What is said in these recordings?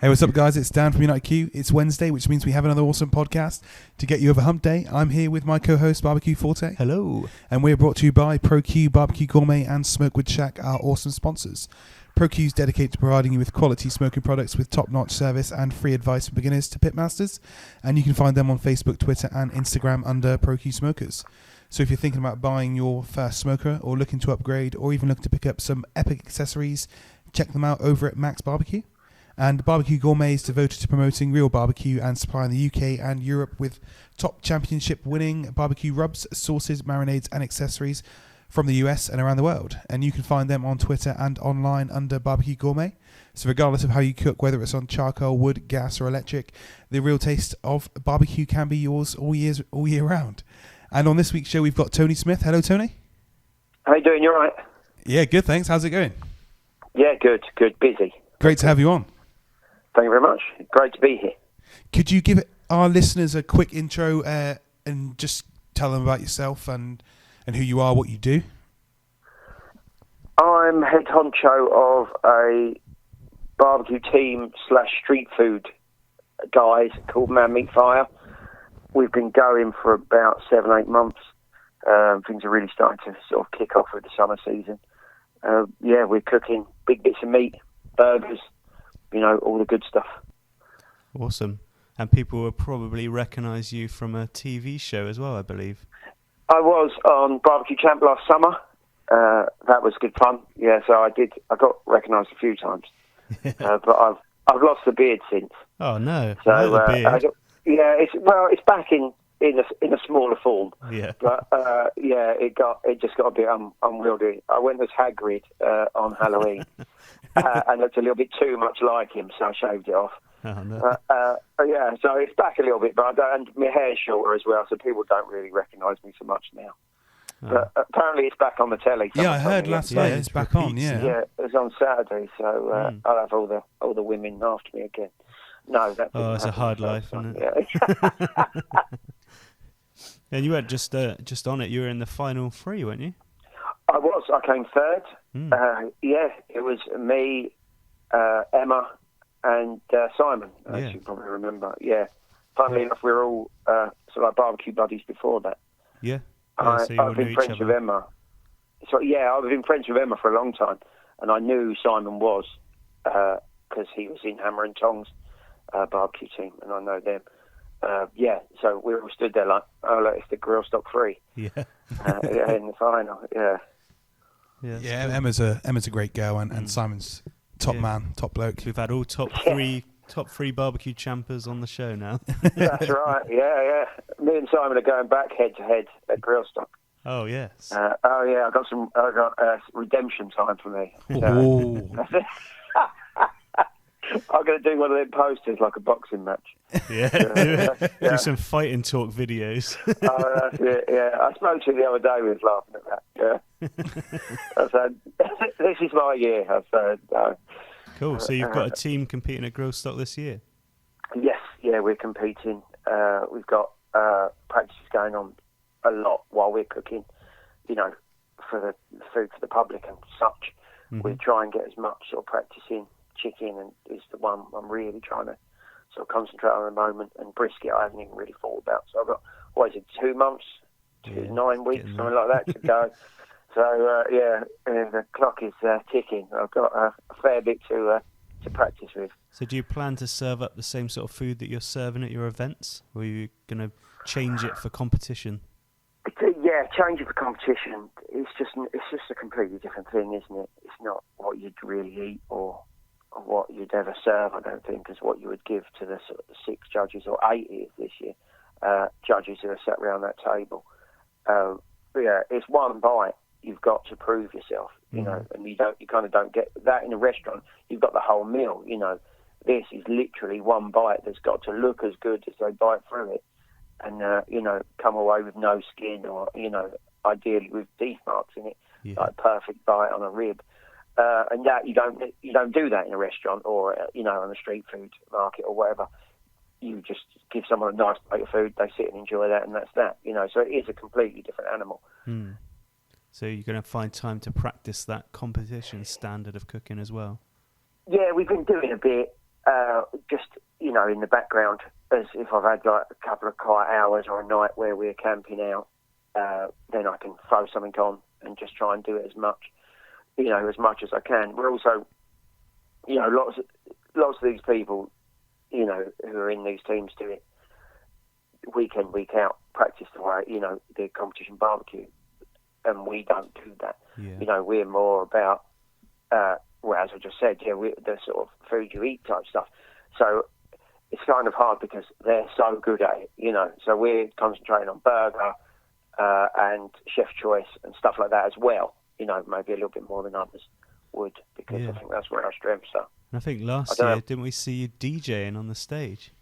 Hey, what's up, guys? It's Dan from UnitedQ. It's Wednesday, which means we have another awesome podcast to get you over hump day. I'm here with my co-host, BBQ Forte. Hello. And we're brought to you by ProQ BBQ Gourmet and Smokewood Shack, our awesome sponsors. ProQ is dedicated to providing you with quality smoking products with top-notch service and free advice for beginners to pitmasters. And you can find them on Facebook, Twitter, and Instagram under ProQ Smokers. So if you're thinking about buying your first smoker or looking to upgrade or even looking to pick up some epic accessories, check them out over at Max Barbecue. And BBQ Gourmet is devoted to promoting real barbecue and supplying the UK and Europe with top championship-winning barbecue rubs, sauces, marinades, and accessories from the US and around the world. And you can find them on Twitter and online under BBQ Gourmet. So regardless of how you cook, whether it's on charcoal, wood, gas, or electric, the real taste of barbecue can be yours all year round. And on this week's show, we've got Tony Smith. Hello, Tony. How you doing? You all right? Yeah, good, thanks. How's it going? Yeah, good. Busy. Great to have you on. Thank you very much. Great to be here. Could you give our listeners a quick intro and just tell them about yourself and who you are, what you do? I'm head honcho of a barbecue team / street food guys called Man Meat Fire. We've been going for about 7-8 months. Things are really starting to sort of kick off with the summer season. We're cooking big bits of meat, burgers, all the good stuff. Awesome. And people will probably recognise you from a TV show as well, I believe. I was on Barbecue Champ last summer. That was good fun. Yeah, so I got recognised a few times. But I've lost the beard since. Oh no! So the beard. It's back in a smaller form. Yeah. But it just got a bit unwieldy. I went as Hagrid on Halloween, and looked a little bit too much like him, so I shaved it off. Oh no. So it's back a little bit, but and my hair's shorter as well, so people don't really recognise me so much now. Oh. But apparently it's back on the telly. Yeah, I heard last night it's back on. Yeah. Yeah, it was on Saturday, so I'll have all the women after me again. No, that. Oh, it's a hard life, isn't it? Yeah. And you weren't just on it. You were in the final three, weren't you? I was. I came third. It was me, Emma, and Simon. As you probably remember. Yeah. Funnily enough, we were all sort of like barbecue buddies before that. Yeah. I've been friends with Emma. So I've been friends with Emma for a long time, and I knew who Simon was because he was in Hammer and Tongs barbecue team, and I know them. So we all stood there like, oh look, it's the Grill Stock 3. Yeah. In the final. Yeah. Yeah, Emma's a great girl, and Simon's top man, top bloke. We've had all top three barbecue champers on the show now. That's right. Yeah. Me and Simon are going back head to head at Grill Stock. Oh yes. I got redemption time for me. I'm going to do one of them posters like a boxing match. Yeah, do some fighting talk videos. Oh, that's it, yeah. I spoke to you the other day, we was laughing at that, yeah. I said, this is my year, I said. Cool, so you've got a team competing at Grill Stock this year? Yes, we're competing. We've got practices going on a lot while we're cooking, for the food for the public and such. Mm-hmm. We try and get as much sort of practice in. Chicken and is the one I'm really trying to sort of concentrate on at the moment, and brisket I haven't even really thought about. So I've got 2 months, 9 weeks, something like that to go. So the clock is ticking. I've got a fair bit to practice with. So do you plan to serve up the same sort of food that you're serving at your events, or are you going to change it for competition? Change it for competition. It's just a completely different thing, isn't it? It's not what you'd really eat or what you'd ever serve, I don't think, is what you would give to the sort of 6 judges, or 8 is this year, judges who are sat around that table. It's one bite. You've got to prove yourself, and you kind of don't get that in a restaurant. You've got the whole meal, This is literally one bite that's got to look as good as they bite through it, and come away with no skin, or ideally with teeth marks in it, like perfect bite on a rib. And that you don't do that in a restaurant or on a street food market or whatever. You just give someone a nice plate of food, they sit and enjoy that, and that's that. So it is a completely different animal. So you're going to find time to practice that competition standard of cooking as well. Yeah, we've been doing a bit. just, in the background, as if I've had like a couple of quiet hours or a night where we're camping out, then I can throw something on and just try and do it as much as I can. We're also, lots of these people, who are in these teams do it week in, week out, practice the way, the competition barbecue, and we don't do that. Yeah. We're more about, as I just said, the sort of food you eat type stuff. So it's kind of hard because they're so good at it, So we're concentrating on burger and chef choice and stuff like that as well. Maybe a little bit more than others would, because I think that's where our strengths are. And I think last year, didn't we see you DJing on the stage?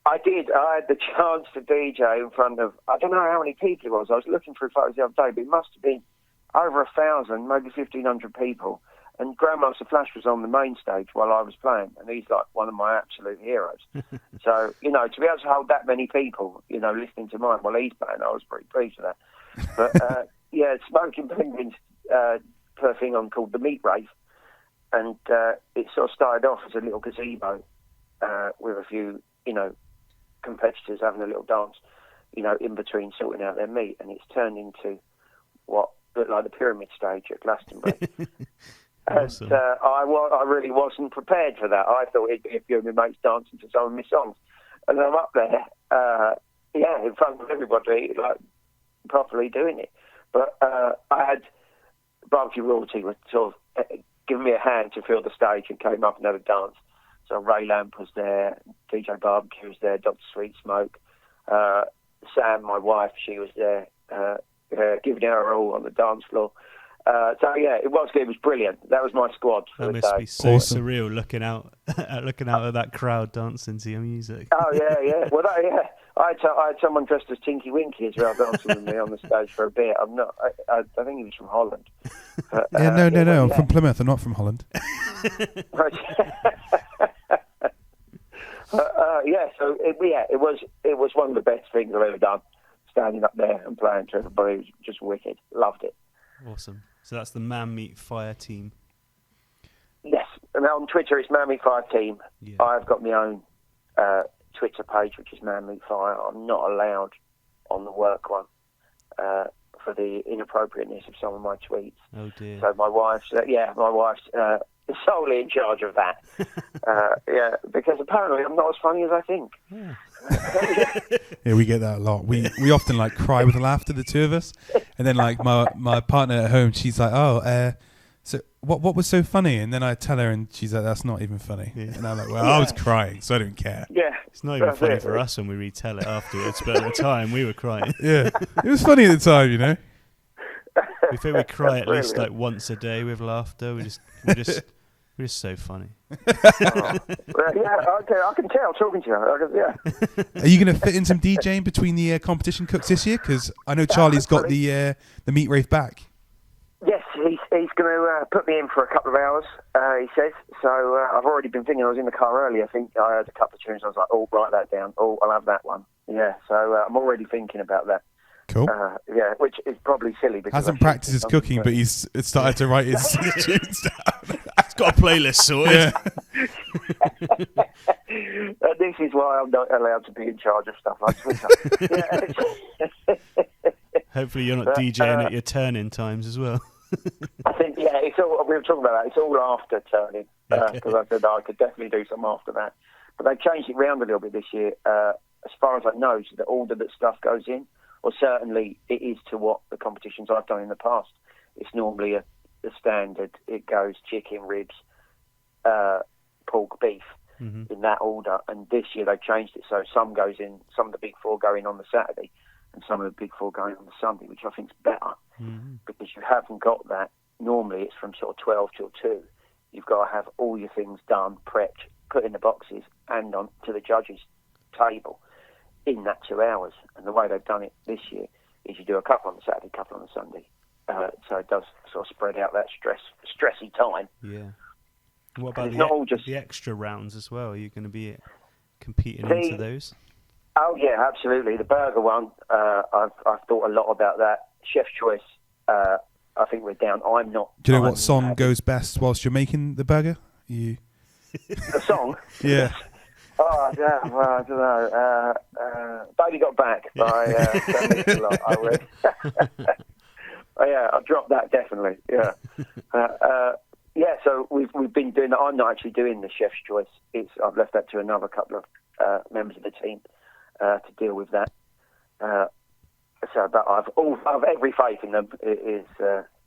I did. I had the chance to DJ in front of, I don't know how many people it was. I was looking through photos the other day, but it must have been over 1,000, maybe 1,500 people. And Grandmaster Flash was on the main stage while I was playing, and he's like one of my absolute heroes. So, to be able to hold that many people, listening to mine while he's playing, I was pretty pleased with that. But, Smoking Penguins put a thing on called the Meat Rave, and it sort of started off as a little gazebo with a few, competitors having a little dance, in between sorting out their meat, and it's turned into what looked like the pyramid stage at Glastonbury. Awesome. And I really wasn't prepared for that. I thought it'd be a few of my mates dancing to some of my songs, and I'm up there, in front of everybody, like properly doing it. But I had Barbecue Royalty was sort of giving me a hand to fill the stage and came up and had a dance. So Ray Lamp was there, DJ Barbecue was there, Dr. Sweet Smoke, Sam, my wife, she was there, giving her all on the dance floor. It was brilliant. That was my squad for that the must day. be so surreal looking out at that crowd dancing to your music. Oh yeah. Well, I had someone dressed as Tinky Winky as well dancing with me on the stage for a bit. I think he was from Holland. But, no. I'm from Plymouth. I'm not from Holland. It was one of the best things I've ever done. Standing up there and playing to everybody was just wicked. Loved it. Awesome. So that's the Man Meat Fire team. Yes, and on Twitter it's Man Meat Fire Team. Yeah. I've got my own Twitter page, which is Man Meat Fire. I'm not allowed on the work one for the inappropriateness of some of my tweets. Oh dear. So my wife's solely in charge of that. Because apparently I'm not as funny as I think. Yeah. Yeah, we get that a lot. We often cry with laughter, the two of us, and then my partner at home, she's like, so what was so funny? And then I tell her, and she's like, that's not even funny. Yeah. And I'm like, well, I was crying, so I don't care. Yeah, it's not even funny for us when we retell it afterwards, but at the time we were crying. Yeah, it was funny at the time, We think we cry at least once a day with laughter. We're just so funny. I can tell talking to you. Are you going to fit in some DJing between the competition cooks this year? Because I know Charlie's got the meat rave back. Yes, he's going to put me in for a couple of hours, he says. So I've already been thinking, I was in the car earlier, I think I heard a couple of tunes, I was like, write that down. I'll have that one. Yeah, so I'm already thinking about that. Cool. Which is probably silly because hasn't practiced his cooking, but he's started to write his tunes down. He's got a playlist sorted. Yeah. This is why I'm not allowed to be in charge of stuff like Twitter. Hopefully you're not DJing at your turn-in times as well. I think, it's all, we were talking about that, it's all after turning, because I said I could definitely do some after that. But they changed it round a little bit this year. As far as I know, so the order that stuff goes in, or certainly it is to what the competitions I've done in the past. It's normally a standard. It goes chicken, ribs, pork, beef, in that order. And this year they changed it, so some goes in, some of the big four go in on the Saturday, and some of the big four going on the Sunday, which I think is better, because you haven't got that. Normally it's from sort of 12 till 2. You've got to have all your things done, prepped, put in the boxes, and on to the judges' table in that 2 hours. And the way they've done it this year is you do a couple on the Saturday, a couple on the Sunday. So it does sort of spread out that stressy time. Yeah. What about the extra rounds as well? Are you going to be competing into those? Oh yeah, absolutely. The burger one, I've thought a lot about that. Chef's choice, I think we're down. I'm not. Do you know what song goes best whilst you're making the burger? The song? Yeah. Oh, yeah, well, I don't know. Baby Got Back by Sam Mix-a-Lot, I read. Oh, yeah, I dropped that, definitely, yeah. Yeah, so we've been doing that. I'm not actually doing the chef's choice. I've left that to another couple of members of the team to deal with that. But I've every faith in them. It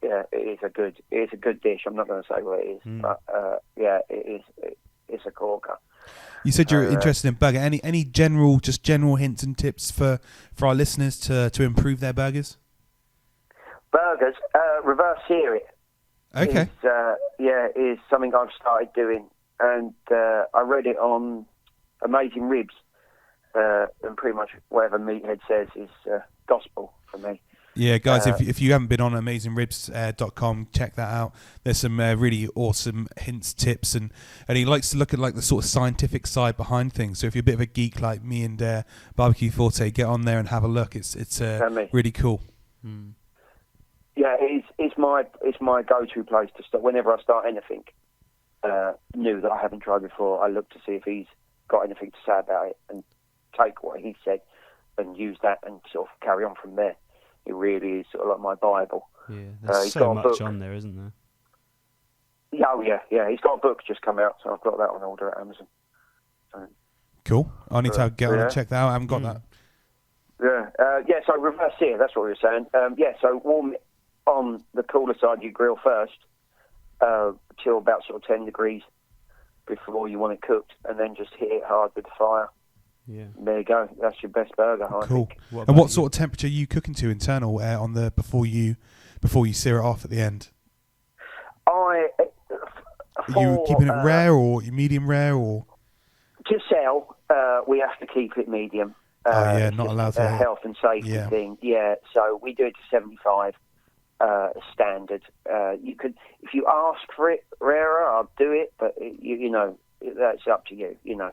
is a good dish. I'm not going to say what it is, but it's a corker. You said you're interested in burger. Any general hints and tips for our listeners to improve their burgers? Burgers, reverse sear it. Okay. Is something I've started doing, and I read it on Amazing Ribs, and pretty much whatever Meathead says is gospel for me. Yeah, guys, if you haven't been on AmazingRibs.com, check that out. There's some really awesome hints, tips, and he likes to look at like the sort of scientific side behind things. So if you're a bit of a geek like me and BBQ Forte, get on there and have a look. It's really cool. Mm. Yeah, it's my go-to place to start. Whenever I start anything new that I haven't tried before, I look to see if he's got anything to say about it and take what he said and use that and sort of carry on from there. It really is sort of like my Bible. Yeah, there's so much on there, isn't there? Yeah, He's got a book just come out, so I've got that on order at Amazon. So, cool. I need to get on and check that out. I haven't got that. Yeah. So reverse sear. That's what we were saying. So warm it on the cooler side of your grill first, till about sort of 10 degrees before you want it cooked, and then just hit it hard with the fire. Yeah. There you go. That's your best burger. I cool. think. What sort of temperature are you cooking to internal on the before you sear it off at the end? Are you keeping it rare or medium rare or? To sell, we have to keep it medium. Not allowed to. Health and safety thing. Yeah. So we do it to 75 standard. You could, if you ask for it rarer, I'll do it. But you know, that's up to you. You know.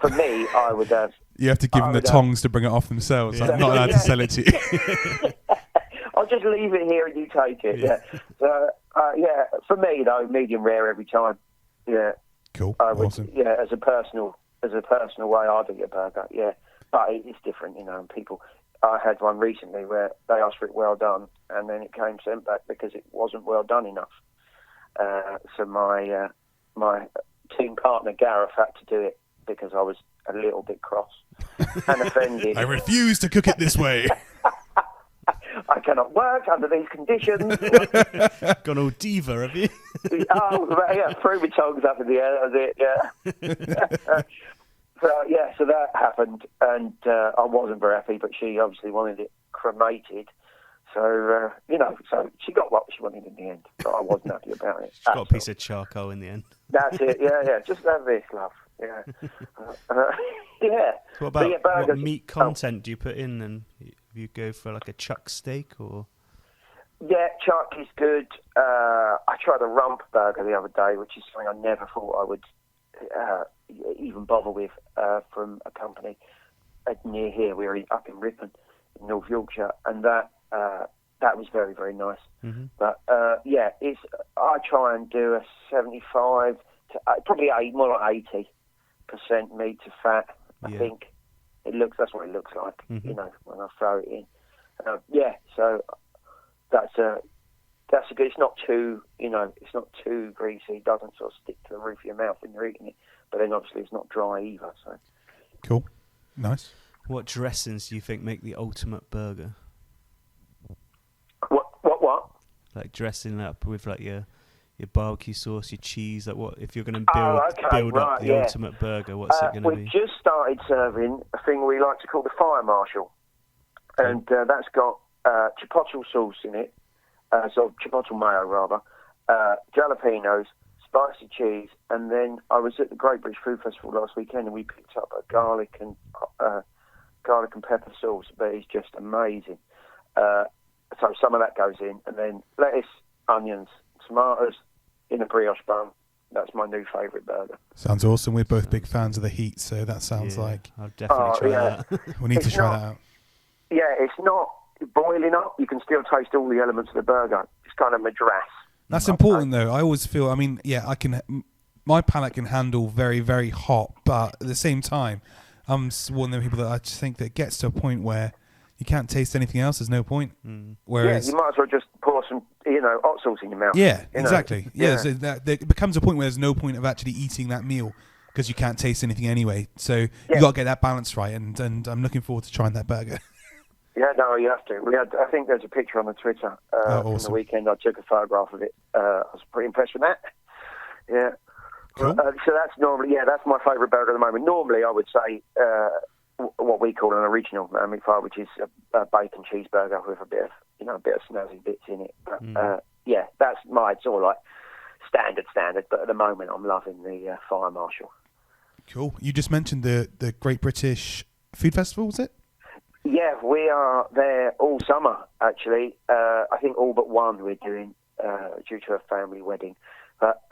For me, I would have... You have to give them the tongs to bring it off themselves. Yeah. I'm not allowed to sell it to you. I'll just leave it here and you take it. Yeah. So, for me, though, medium rare every time. Yeah. Cool. Awesome. Yeah, as a personal way, I'll do your burger. Yeah. But it's different, you know, and people... I had one recently where they asked for it well done, and then it came sent back because it wasn't well done enough. So my team partner, Gareth, had to do it, because I was a little bit cross and offended. I refuse to cook it this way. I cannot work under these conditions. Gone all diva, have you? Threw my tongs up in the air, that was it, yeah. So that happened, and I wasn't very happy, but she obviously wanted it cremated. So, so she got what she wanted in the end, but I wasn't happy about it. She's got a piece of charcoal in the end. That's it, yeah. Just have this, love. Yeah. Yeah. What about what meat content do you put in? And you go for like a chuck steak or? Yeah, chuck is good. I tried a rump burger the other day, which is something I never thought I would even bother with, from a company near here. We were up in Ripon, in North Yorkshire, and that was very, very nice. Mm-hmm. But I try and do a 75 to probably more like 80% meat to fat. I think that's what it looks like. Mm-hmm. You know, when I throw it in. So that's a good. It's not too, it's not too greasy. It doesn't sort of stick to the roof of your mouth when you're eating it. But then obviously it's not dry either. So cool, nice. What dressings do you think make the ultimate burger? What? Like dressing up with like your barbecue sauce, your cheese. Like what if you're going to build up the ultimate burger? What's it going to be? We've just started serving a thing we like to call the Fire Marshal, and that's got chipotle sauce in it, chipotle mayo rather, jalapenos, spicy cheese, and then I was at the Great British Food Festival last weekend and we picked up a garlic and pepper sauce, but it's just amazing. So some of that goes in, and then lettuce, onions, tomatoes in a brioche bun. That's my new favourite burger. Sounds awesome. We're both big fans of the heat, so that sounds like... I'll definitely try that. We need to try that out. Yeah, it's not boiling up. You can still taste all the elements of the burger. It's kind of madras. That's important, though. I always feel... I mean, I can my palate can handle very, very hot, but at the same time, I'm one of the people that I just think that it gets to a point where you can't taste anything else. There's no point. Whereas, you might as well just pour some, hot sauce in your mouth. Yeah, exactly. Yeah, so it becomes a point where there's no point of actually eating that meal because you can't taste anything anyway. So you got to get that balance right, and I'm looking forward to trying that burger. Yeah, no, you have to. I think there's a picture on the Twitter awesome. from the weekend. I took a photograph of it. I was pretty impressed with that. Yeah. Cool. So that's normally, that's my favourite burger at the moment. Normally, I would say what we call an original McFire, which is a bacon cheeseburger with a bit of snazzy bits in it. But that's it's all like standard. But at the moment, I'm loving the Fire Marshal. Cool. You just mentioned the Great British Food Festival, was it? Yeah, we are there all summer, actually. I think all but one we're doing due to a family wedding. But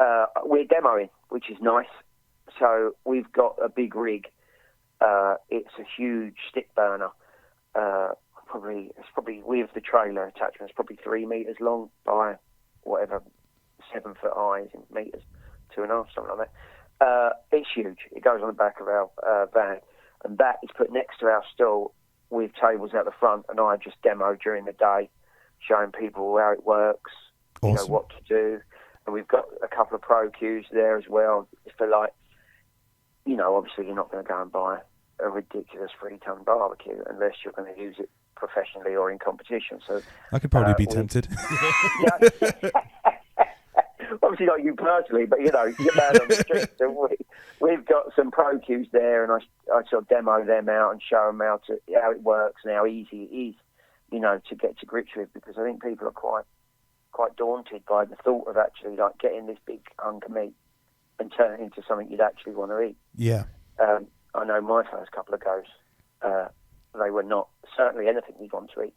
we're demoing, which is nice. So we've got a big rig. It's a huge stick burner. It's probably with the trailer attachment. It's probably 3 meters long by whatever 7 foot high in meters, 2.5, something like that. It's huge. It goes on the back of our van, and that is put next to our stall with tables out the front. And I just demo during the day, showing people how it works, awesome. What to do. And we've got a couple of pro queues there as well. For obviously you're not going to go and buy a ridiculous 3-ton barbecue unless you're going to use it professionally or in competition. So I could probably be tempted. Obviously not you personally, but you're man on the street. So we've got some pro queues there, and I sort of demo them out and show them how it works and how easy it is, to get to grips with, because I think people are quite daunted by the thought of actually getting this big hunk of meat and turn it into something you'd actually want to eat. Yeah. I know my first couple of goes, they were not certainly anything you'd want to eat.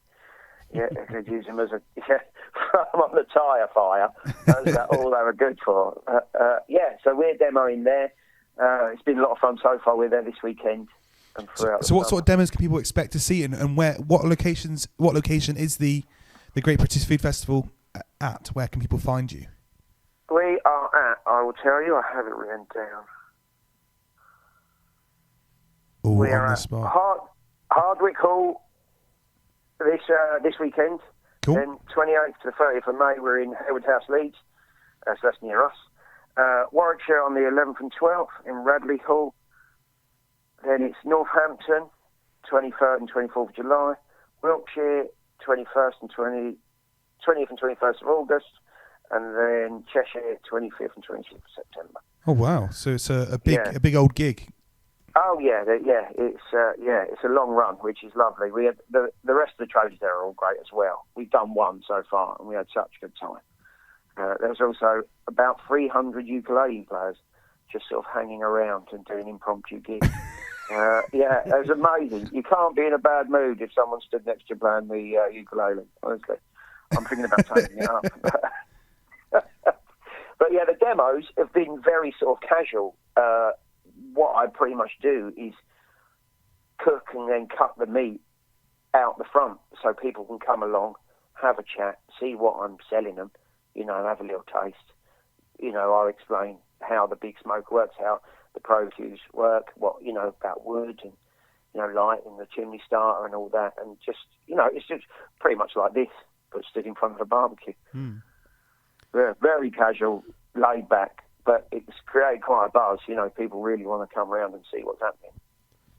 Yeah, you could use them as from on the tyre fire. That's all they were good for. So we're demoing there. It's been a lot of fun so far. We're there this weekend. And so what sort of demos can people expect to see, and what location is the Great British Food Festival at? Where can people find you? We are at, I will tell you, I have it written down. We are on the spot. Hardwick Hall this weekend. Cool. Then 28th to the 30th of May, we're in Hayward House, Leeds. So that's near us. Warwickshire on the 11th and 12th in Radley Hall. Then it's Northampton, 23rd and 24th of July. Wiltshire, 20th and 21st of August. And then Cheshire, 25th and 26th of September. Oh wow! So it's a big old gig. Oh it's a long run, which is lovely. We had the rest of the trophies there are all great as well. We've done one so far, and we had such a good time. There's also about 300 ukulele players just sort of hanging around and doing impromptu gigs. It was amazing. You can't be in a bad mood if someone stood next to you playing the ukulele. Honestly, I'm thinking about taking it up. But the demos have been very sort of casual. What I pretty much do is cook and then cut the meat out the front so people can come along, have a chat, see what I'm selling them, have a little taste. I'll explain how the big smoke works, how the pro queues work, what, about wood and, lighting the chimney starter and all that. And just, it's just pretty much like this, but stood in front of a barbecue. Very casual, laid back. But it's created quite a buzz. People really want to come around and see what's happening.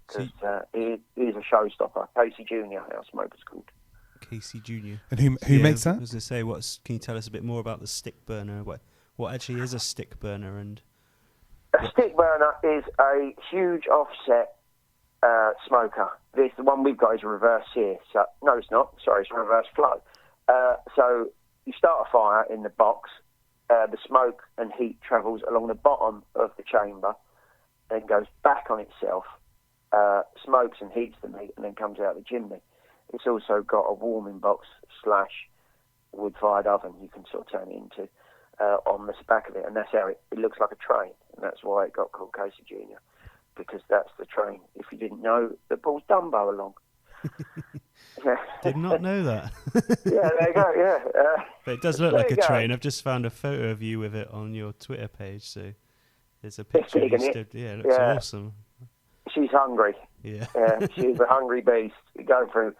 Because it is a showstopper. Casey Jr., our smoker's called. Casey Jr. And who makes that? I was going to say, can you tell us a bit more about the stick burner? What actually is a stick burner? And a stick burner is a huge offset smoker. The one we've got is a reverse sear. So, no, it's not. Sorry, it's a reverse flow. So you start a fire in the box. The smoke and heat travels along the bottom of the chamber, then goes back on itself, smokes and heats the meat, and then comes out the chimney. It's also got a warming box / wood-fired oven you can sort of turn it into on the back of it, and that's how it looks like a train, and that's why it got called Casey Jr., because that's the train. If you didn't know, that pulls Dumbo along. Did not know that. Yeah, there you go, but it does look like a train. I've just found a photo of you with it on your Twitter page, so There's a picture. It looks awesome. She's hungry. Yeah. She's a hungry beast. We go through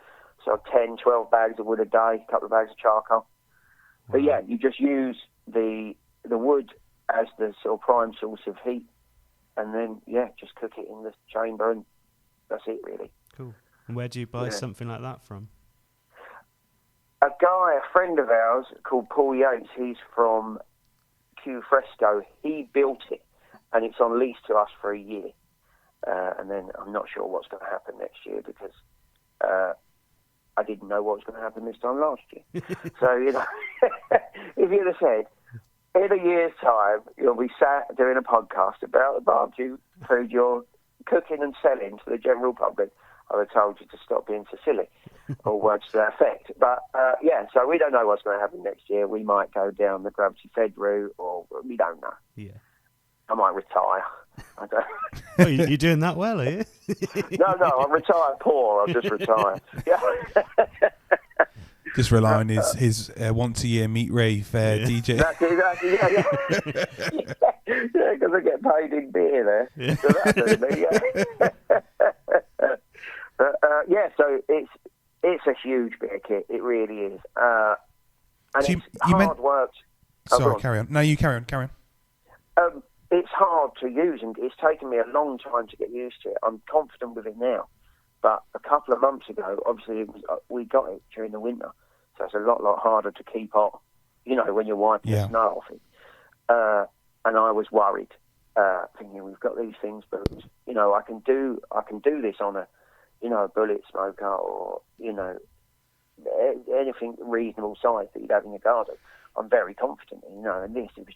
sort of 10, 12 bags of wood a day, a couple of bags of charcoal. Wow. But yeah, you just use the wood as the sort of prime source of heat, and then just cook it in the chamber, and that's it really. Cool. And where do you buy something like that from? A friend of ours called Paul Yates, he's from Q Fresco. He built it, and it's on lease to us for a year. And then I'm not sure what's going to happen next year because I didn't know what was going to happen this time last year. So, if you'd have said, in a year's time, you'll be sat doing a podcast about the barbecue food you're cooking and selling to the general public, I would have told you to stop being so silly, or words to that effect. But, so we don't know what's going to happen next year. We might go down the gravity-fed route, or we don't know. Yeah. I might retire. I don't. Oh, you're doing that well, are you? No, I'm retired poor. I'll just retire. Yeah. Just rely on his once-a-year meat rave DJ. That's exactly, yeah, because I get paid in beer there. Yeah. So that's me, so it's a huge beer kit. It really is. And so it's hard work. Sorry, carry on. No, you carry on. It's hard to use, and it's taken me a long time to get used to it. I'm confident with it now. But a couple of months ago, obviously, we got it during the winter, so it's a lot harder to keep hot, when you're wiping the snow off it. And I was worried, thinking, we've got these things, but, I can do this on a bullet smoker or, anything reasonable size that you'd have in your garden. I'm very confident, and this, it was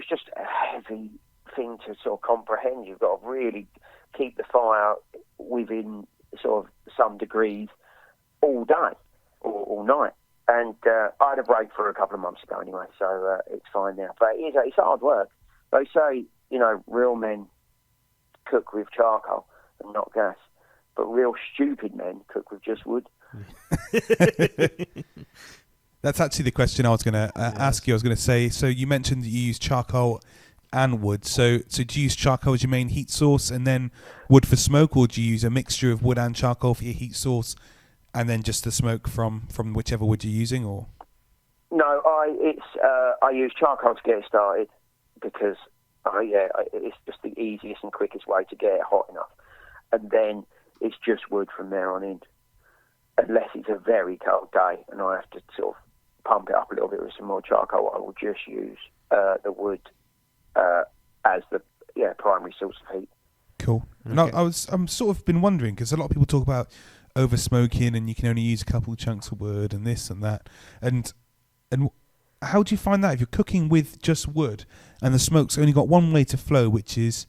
just a heavy thing to sort of comprehend. You've got to really keep the fire within sort of some degrees all day or all night. And I had a break for a couple of months ago anyway, so it's fine now. But it's hard work. They say, real men cook with charcoal and not gas, but real stupid men cook with just wood. That's actually the question I was going to ask you. I was going to say, so you mentioned that you use charcoal and wood. So do you use charcoal as your main heat source and then wood for smoke, or do you use a mixture of wood and charcoal for your heat source and then just the smoke from whichever wood you're using? Or no, I use charcoal to get it started because it's just the easiest and quickest way to get it hot enough, and then it's just wood from there on in. Unless it's a very cold day and I have to sort of pump it up a little bit with some more charcoal, I will just use the wood as the primary source of heat. Cool. Okay. And I'm sort of been wondering, because a lot of people talk about over smoking and you can only use a couple of chunks of wood and this and that. And how do you find that if you're cooking with just wood and the smoke's only got one way to flow, which is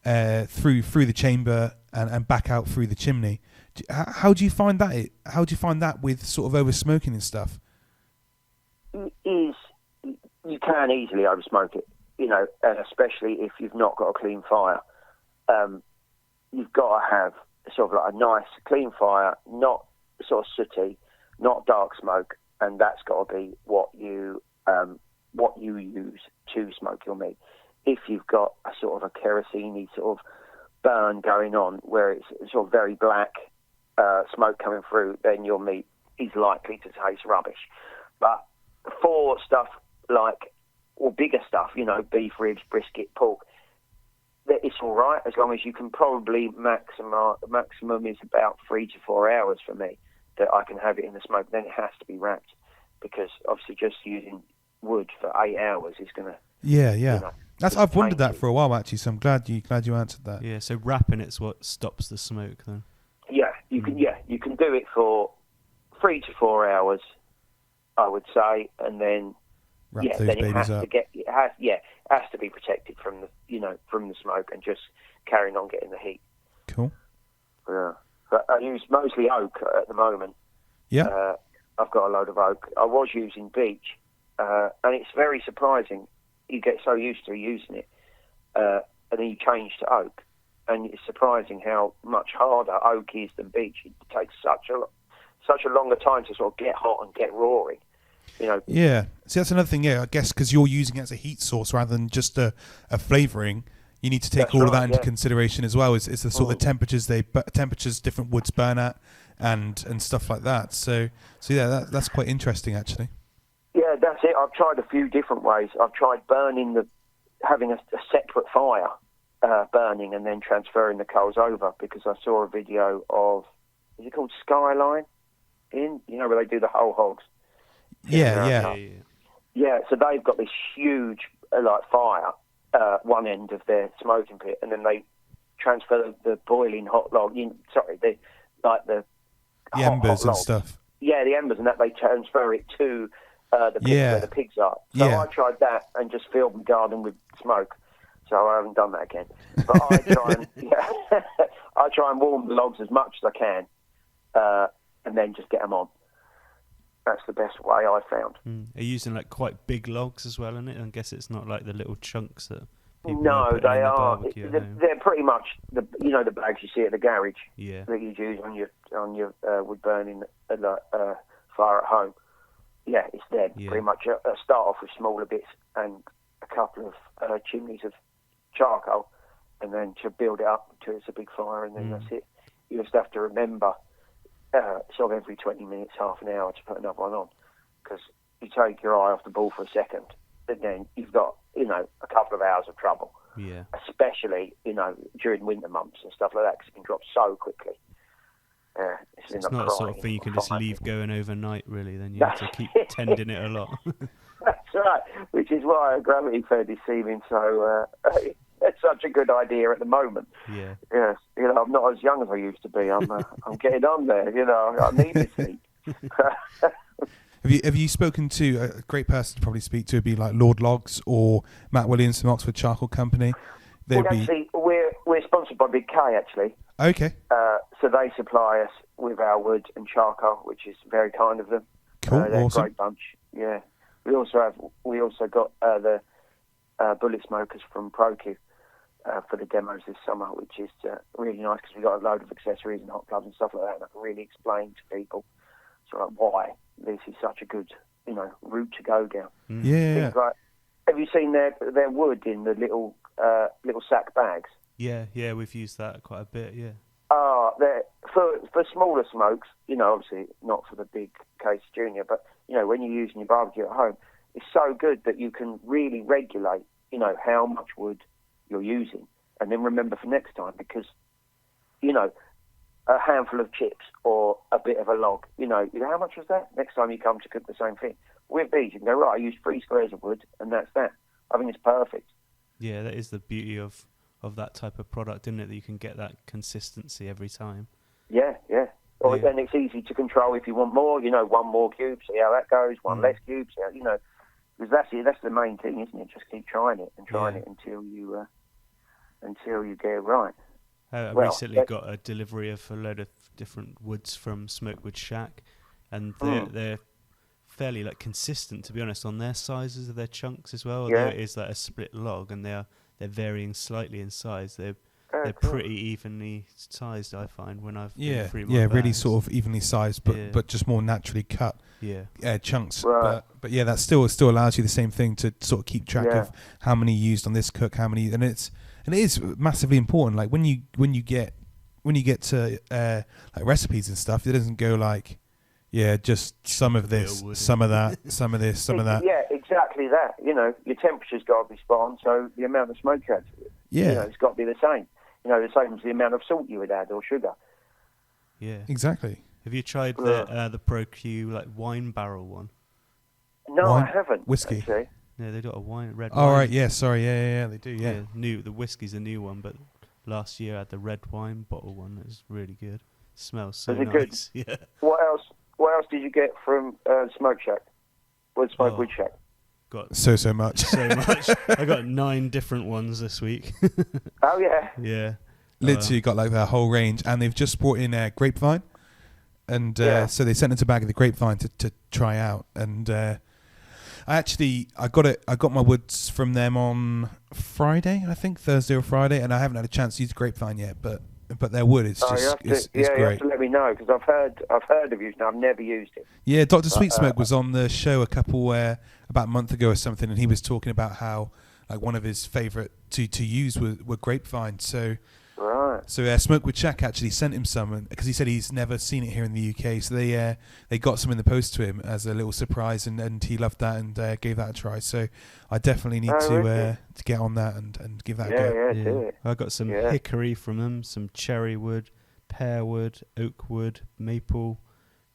through the chamber and back out through the chimney? How do you find that? How do you find that with sort of over smoking and stuff? You can easily over smoke it, and especially if you've not got a clean fire. You've got to have sort of like a nice clean fire, not sort of sooty, not dark smoke, and that's got to be what you use to smoke your meat. If you've got a sort of a kerosene sort of burn going on where it's sort of very black, smoke coming through, then your meat is likely to taste rubbish. But for stuff like, or bigger stuff, beef, ribs, brisket, pork, it's all right as long as you can probably maximum is about 3 to 4 hours for me that I can have it in the smoke. Then it has to be wrapped, because obviously just using wood for 8 hours is going to... Yeah. I've wondered that for a while actually, so I'm glad you answered that. Yeah, so wrapping it's what stops the smoke then. Yeah, you can do it for 3 to 4 hours, I would say, and then it has to be protected from the smoke and just carrying on getting the heat. Cool. Yeah, but I use mostly oak at the moment. Yeah. I've got a load of oak. I was using beech, and it's very surprising. You get so used to using it, and then you change to oak, and it's surprising how much harder oak is than beech. It takes such a longer time to sort of get hot and get roaring. You know. Yeah. See, that's another thing. Yeah, I guess because you're using it as a heat source rather than just a flavouring, you need to take all of that into consideration as well. Is the sort of the temperatures different woods burn at, and stuff like that. So yeah, that's quite interesting actually. Yeah, that's it. I've tried a few different ways. I've tried having a separate fire burning and then transferring the coals over, because I saw a video of, is it called Skyline? Where they do the whole hogs. Yeah. So they've got this huge fire one end of their smoking pit, and then they transfer the boiling hot log. The embers and stuff. Yeah, the embers and that, they transfer it to the pit where the pigs are. So I tried that and just filled my garden with smoke. So I haven't done that again. But I try and warm the logs as much as I can, and then just get them on. That's the best way I found. Are you using like quite big logs as well in it? I guess it's not like the little chunks that people they are. They're pretty much the bags you see at the garage that you use on your wood burning fire at home. Yeah, it's them. Yeah. Pretty much. Start off with smaller bits and a couple of chimneys of charcoal, and then to build it up until it's a big fire, and then that's it. You just have to remember sort of every 20 minutes, half an hour to put another one on, because you take your eye off the ball for a second, and then you've got a couple of hours of trouble. Yeah. Especially during winter months and stuff like that, because it can drop so quickly. It's not the sort of thing you can just leave going overnight, really. Then you have to keep tending it a lot. That's right, which is why gravity fed is seeming so. It's such a good idea at the moment. Yeah. Yes. I'm not as young as I used to be. I'm getting on there. I need this heat. Have you spoken to a great person to probably speak to? Would be like Lord Logs or Matt Williams from Oxford Charcoal Company. Actually, we're sponsored by Big K actually. Okay. So they supply us with our wood and charcoal, which is very kind of them. Cool. They're awesome. a great bunch. Yeah. We also got the bullet smokers from ProQ for the demos this summer, which is really nice, because we got a load of accessories and hot gloves and stuff like that, and I can really explain to people why this is such a good route to go down. Yeah. Have you seen their wood in the little sack bags? Yeah, we've used that quite a bit. Yeah. They're for smaller smokes, obviously not for the big case junior, but when you're using your barbecue at home, it's so good that you can really regulate how much wood you're using, and then remember for next time, because a handful of chips or a bit of a log, how much was that? Next time you come to cook the same thing. With these, you can go, right, I used 3 squares of wood, and that's that. I think it's perfect. Yeah, that is the beauty of that type of product, isn't it? That you can get that consistency every time. Yeah. Then it's easy to control if you want more. 1 more cube, see how that goes. 1 less cube, see how, because that's it. That's the main thing, isn't it? Just keep trying it and trying it until you get it right. I recently got a delivery of a load of different woods from Smokewood Shack, and they're fairly consistent, to be honest, on their sizes of their chunks as well. Although it is like a split log, and they're varying slightly in size. They're pretty evenly sized, I find, when I've been through my bags. Really sort of evenly sized, but just more naturally cut chunks. Right. But that still allows you the same thing to sort of keep track of how many used on this cook, and it is massively important. Like when you get to like recipes and stuff, it doesn't go just some of this, some of that, some of this, some of that. Yeah, exactly that. Your temperature's got to be spot on, so the amount of smoke you add to it, it's got to be the same. The same as the amount of salt you would add or sugar. Yeah, exactly. Have you tried the ProQ wine barrel one? No, I haven't. Whiskey. Actually. Yeah, they got a red wine. Oh, right, yeah, sorry, yeah, they do, yeah. The whiskey's a new one, but last year I had the red wine bottle one. It was really good. It smells so nice. Good? Yeah. What else did you get from Smokewood Shack? Got so much. So much. I got 9 different ones this week. Oh, yeah. Yeah. Literally got their whole range, and they've just brought in grapevine, and so they sent us a bag of the grapevine to try out, and I got my woods from them on Friday, I think Thursday or Friday, and I haven't had a chance to use the grapevine yet, but but their wood is just it's you great. have to let me know, because I've heard of you. I've never used it. Yeah, Dr. Sweet Smoke was on the show about a month ago or something, and he was talking about how like one of his favourite to use were grapevine. So Smokewood Shack actually sent him some, because he said he's never seen it here in the UK. So they got some in the post to him as a little surprise, and he loved that and gave that a try. So I definitely need to get on that and give that a go. Yeah, do it. I got some hickory from them, some cherry wood, pear wood, oak wood, maple,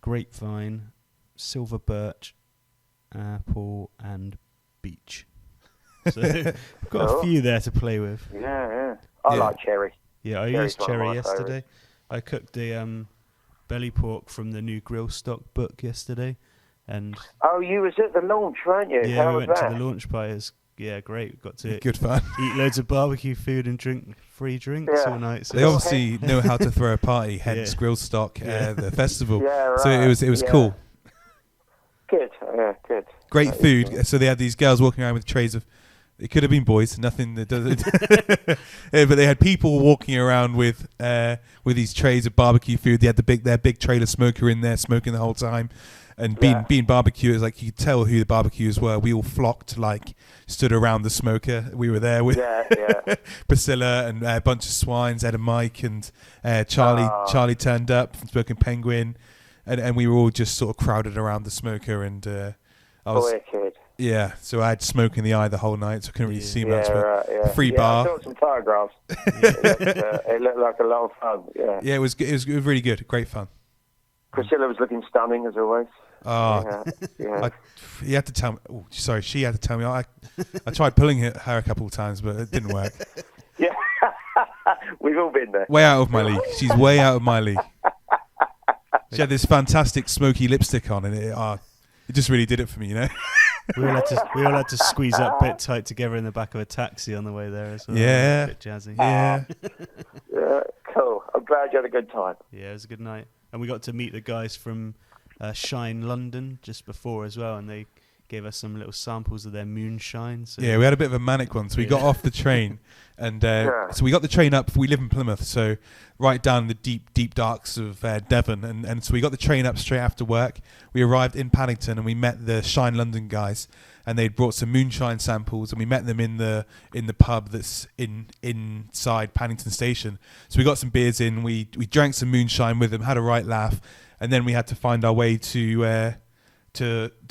grapevine, silver birch, apple, and beech. So I've got a few there to play with. Yeah. I like cherry. Yeah, I used cherry yesterday. I cooked a belly pork from the new grill stock book yesterday, and you was at the launch, weren't you? Yeah, we went to the launch party. Great. Got to good fun. Eat loads of barbecue food and drink free drinks all night. So they obviously know how to throw a party, hence grill stock, the festival. Yeah, right. So it was cool. Good, good. Great food. Cool. So they had these girls walking around with trays of. It could have been boys, nothing that does it. But they had people walking around with these trays of barbecue food. They had their big trailer smoker in there, smoking the whole time. And being barbecuers, like you could tell who the barbecuers were. We all flocked, like stood around the smoker. We were there with Priscilla and a bunch of swines, Ed and Mike, and Charlie. Charlie turned up from Smoking Penguin, and we were all just sort of crowded around the smoker. And I was. Wicked. Yeah, so I had smoke in the eye the whole night, so I couldn't really see much. Free bar. I saw some photographs. It looked like a lot of fun. Yeah, it was really good, great fun. Priscilla was looking stunning as always. You had to tell me. Oh, sorry, she had to tell me. I tried pulling her a couple of times, but it didn't work. Yeah, we've all been there. Way out of my league. She's way out of my league. She had this fantastic smoky lipstick on, and it just really did it for me, you know. We all had to squeeze up a bit tight together in the back of a taxi on the way there as well. Yeah. A bit jazzy. Yeah. Yeah, cool. I'm glad you had a good time. Yeah, it was a good night. And we got to meet the guys from Shine London just before as well, and they gave us some little samples of their moonshine. So yeah, we had a bit of a manic one. So we got off the train, and so we got the train up. We live in Plymouth, so right down the deep darks of Devon, and so we got the train up straight after work. We arrived in Paddington, and we met the Shine London guys, and they'd brought some moonshine samples, and we met them in the pub that's inside Paddington Station. So we got some beers in. We drank some moonshine with them, had a right laugh, and then we had to find our way to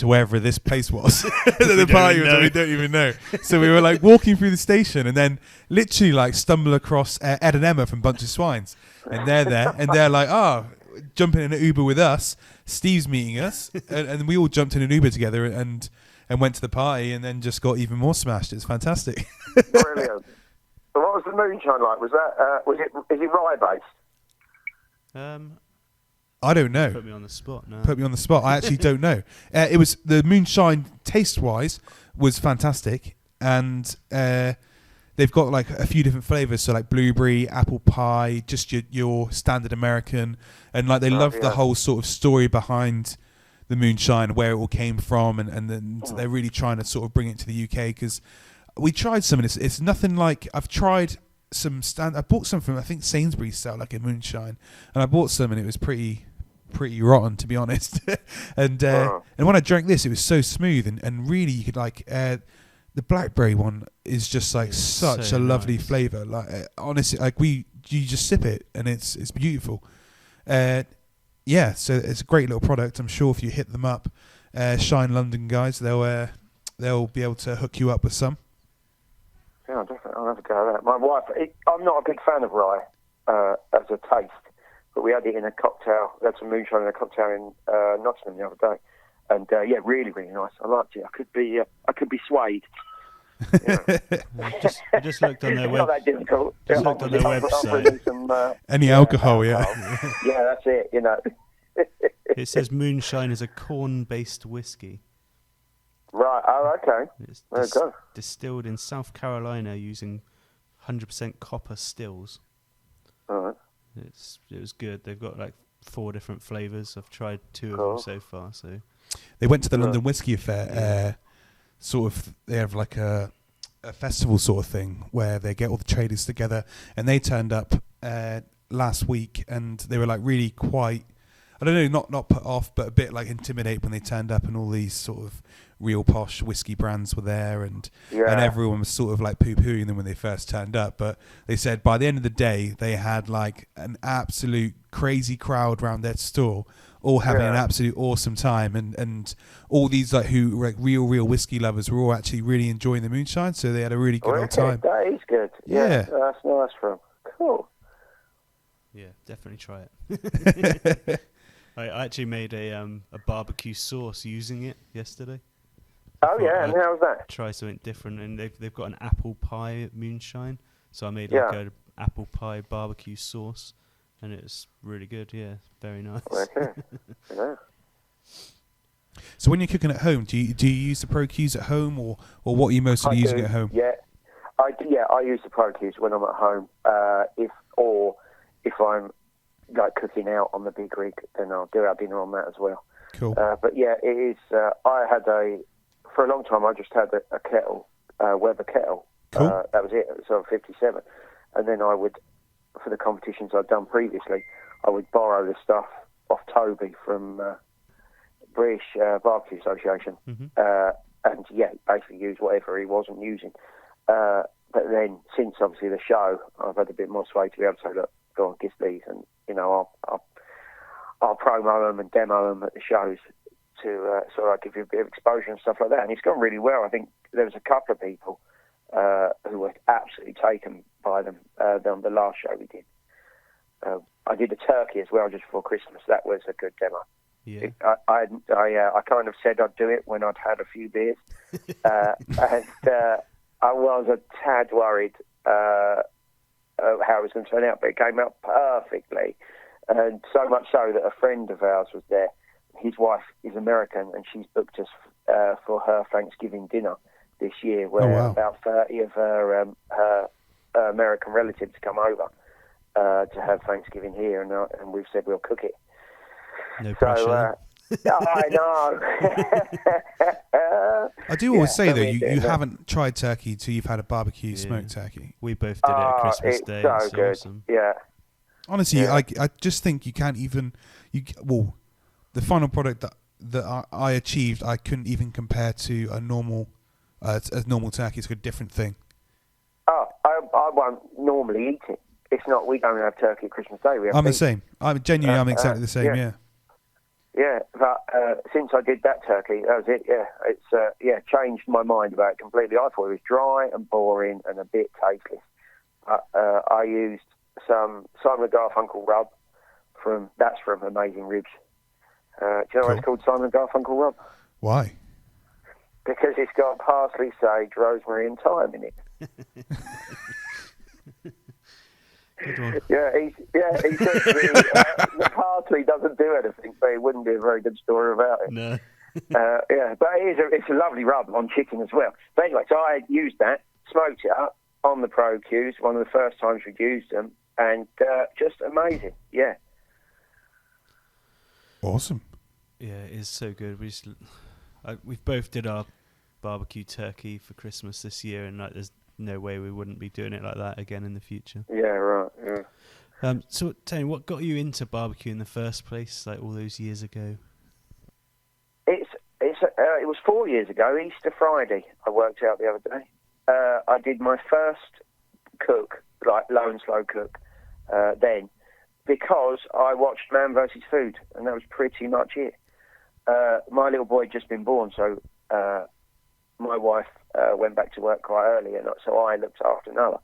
wherever this place was. The party was, we don't even know. So we were like walking through the station, and then literally like stumble across Ed and Emma from Bunch of Swines, and they're there, and they're like, jumping in an Uber with us. Steve's meeting us, and we all jumped in an Uber together and went to the party, and then just got even more smashed. It's fantastic. Brilliant. So what was the moonshine like? Was that is it rye based? I don't know. Put me on the spot. No. Put me on the spot. I actually don't know. It was the moonshine taste-wise was fantastic, and they've got like a few different flavors. So like blueberry, apple pie, just your standard American, and like they love the whole sort of story behind the moonshine, where it all came from, and then they're really trying to sort of bring it to the UK, because we tried some, and it's nothing like I've tried some I bought some from I think Sainsbury's sell like a moonshine, and I bought some and it was pretty rotten, to be honest. and when I drank this, it was so smooth, and really you could like the blackberry one is just like such a lovely flavour. Like honestly, like you just sip it and it's beautiful. Yeah, so it's a great little product. I'm sure if you hit them up, Shine London guys, they'll be able to hook you up with some. Yeah, definitely. I'll have a go at that. My wife, I'm not a big fan of rye as a taste, but we had it in a cocktail. We had some moonshine in a cocktail in Nottingham the other day, and yeah, really, really nice. I liked it. I could be swayed. Yeah. I just looked on their Not that difficult. Just looked on their website. Some, Any alcohol, yeah. Yeah, that's it. You know. It says moonshine is a corn-based whiskey. Right. Oh, okay. It's distilled in South Carolina using 100% copper stills. All right. It was good. They've got like 4 different flavours. I've tried 2 of them so far. So they went to the London Whiskey Affair. Sort of, they have like a festival sort of thing where they get all the traders together, and they turned up. last week, and they were like really quite, I don't know, not put off, but a bit like intimidated when they turned up, and all these sort of real posh whiskey brands were there, and everyone was sort of like poo-pooing them when they first turned up. But they said by the end of the day, they had like an absolute crazy crowd around their store, all having an absolute awesome time, and all these like who were like real whiskey lovers were all actually really enjoying the moonshine, so they had a really good old time. That is good. Yeah. That's nice for them. Cool. Yeah, definitely try it. I actually made a barbecue sauce using it yesterday. Oh yeah, and how was that? Try something different, and they've got an apple pie moonshine, so I made like an apple pie barbecue sauce, and it's really good. Yeah, very nice. Okay. Yeah. So when you're cooking at home, do you use the Pro Qs at home, or what are you mostly using at home? Yeah, I use the Pro Qs when I'm at home. If I'm like cooking out on the big rig, then I'll do our dinner on that as well. Cool. But yeah, it is. For a long time, I just had a kettle, Weber kettle. Cool. That was it. It was on 57, and then I would, for the competitions I'd done previously, I would borrow the stuff off Toby from British Barbecue Association, and basically use whatever he wasn't using. But then, since obviously the show, I've had a bit more sway to be able to say, look, go on, kiss these, and I'll promo them and demo them at the shows to sort of give you a bit of exposure and stuff like that. And it's gone really well. I think there was a couple of people who were absolutely taken by them on the last show we did. I did a turkey as well just before Christmas. That was a good demo. Yeah. I kind of said I'd do it when I'd had a few beers, and I was a tad worried how it was going to turn out, but it came out perfectly, and so much so that a friend of ours was there. His wife is American, and she's booked us for her Thanksgiving dinner this year, where about 30 of her American relatives come over to have Thanksgiving here, and we've said we'll cook it. No pressure. I know. I do always say though, you haven't tried turkey till you've had a barbecue smoked turkey. We both did it at Christmas Day. So it's good. Awesome. Yeah. Honestly, I just think you can't even the final product that I achieved, I couldn't even compare to a normal turkey. It's a different thing. Oh, I won't normally eat it. It's not. We don't have turkey at Christmas Day. I'm the same. I'm exactly the same. Yeah. Yeah, but since I did that turkey, that was it. Yeah, it's changed my mind about it completely. I thought it was dry and boring and a bit tasteless. I used some Simon & Garfunkel rub from Amazing Ribs. Do you know why it's called Simon & Garfunkel rub? Why? Because it's got parsley, sage, rosemary, and thyme in it. Good one. He said to me, the parsley doesn't do anything, but it wouldn't be a very good story about it. No. But it's a lovely rub on chicken as well. But anyway, so I used that, smoked it up on the Pro Qs, one of the first times we'd used them, and just amazing. Yeah. Awesome. Yeah, it is so good. We've both did our barbecue turkey for Christmas this year, and there's no way we wouldn't be doing it like that again in the future. Yeah, right. Yeah. So, Tony, what got you into barbecue in the first place, like all those years ago? It was 4 years ago, Easter Friday. I worked out the other day. I did my first cook, like low and slow cook, then, because I watched Man vs. Food, and that was pretty much it. My little boy had just been born, so my wife went back to work quite early, and so I looked after Noah.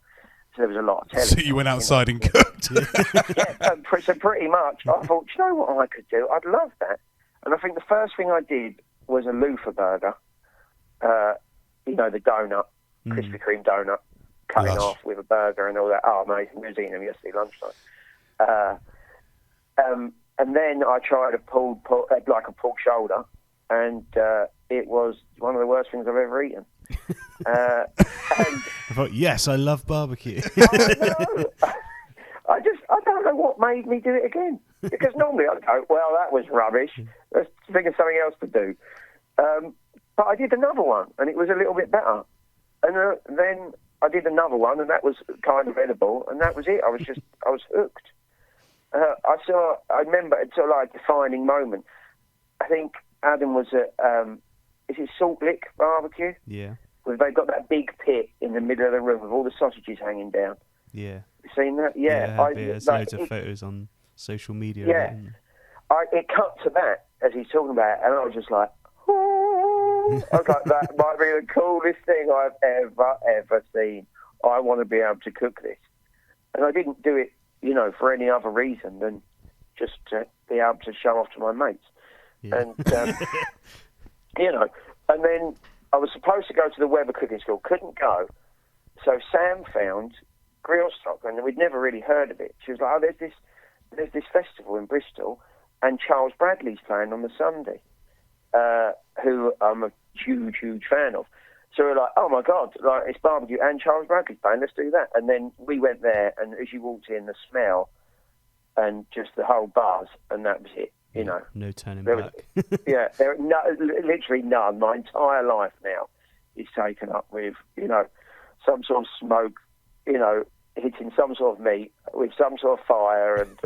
So there was a lot of telly. So you went outside and cooked? So pretty much, I thought, you know what I could do? I'd love that. And I think the first thing I did was a loofah burger. The donut, Krispy Kreme donut, cutting off with a burger and all that. Oh, amazing. We was eating them yesterday lunchtime. And then I tried a pulled pork shoulder, and it was one of the worst things I've ever eaten. I thought, yes, I love barbecue. I know. I don't know what made me do it again. Because normally I'd go, well, that was rubbish. Let's think of something else to do. But I did another one, and it was a little bit better. And then I did another one, and that was kind of edible, and that was it. I was hooked. I remember it's sort of like a defining moment. I think Adam was at, is it Salt Lick Barbecue? Yeah. Where they've got that big pit in the middle of the room with all the sausages hanging down. Yeah. You seen that? Yeah. There's loads of photos on social media. Yeah. It cut to that as he's talking about it, and I was just like, oh. I was like, that might be the coolest thing I've ever seen. I want to be able to cook this. And I didn't do it, for any other reason than just to be able to show off to my mates. Yeah. And, and then I was supposed to go to the Weber Cooking School, couldn't go. So Sam found grill stock, and we'd never really heard of it. She was like, oh, there's this festival in Bristol, and Charles Bradley's playing on the Sunday, who I'm a huge, huge fan of. So we're like, oh my God, like it's barbecue and Charles Bradley's playing, let's do that. And then we went there, and as you walked in, the smell and just the whole buzz, and that was it. No turning back. There literally none. My entire life now is taken up with, some sort of smoke, hitting some sort of meat with some sort of fire, and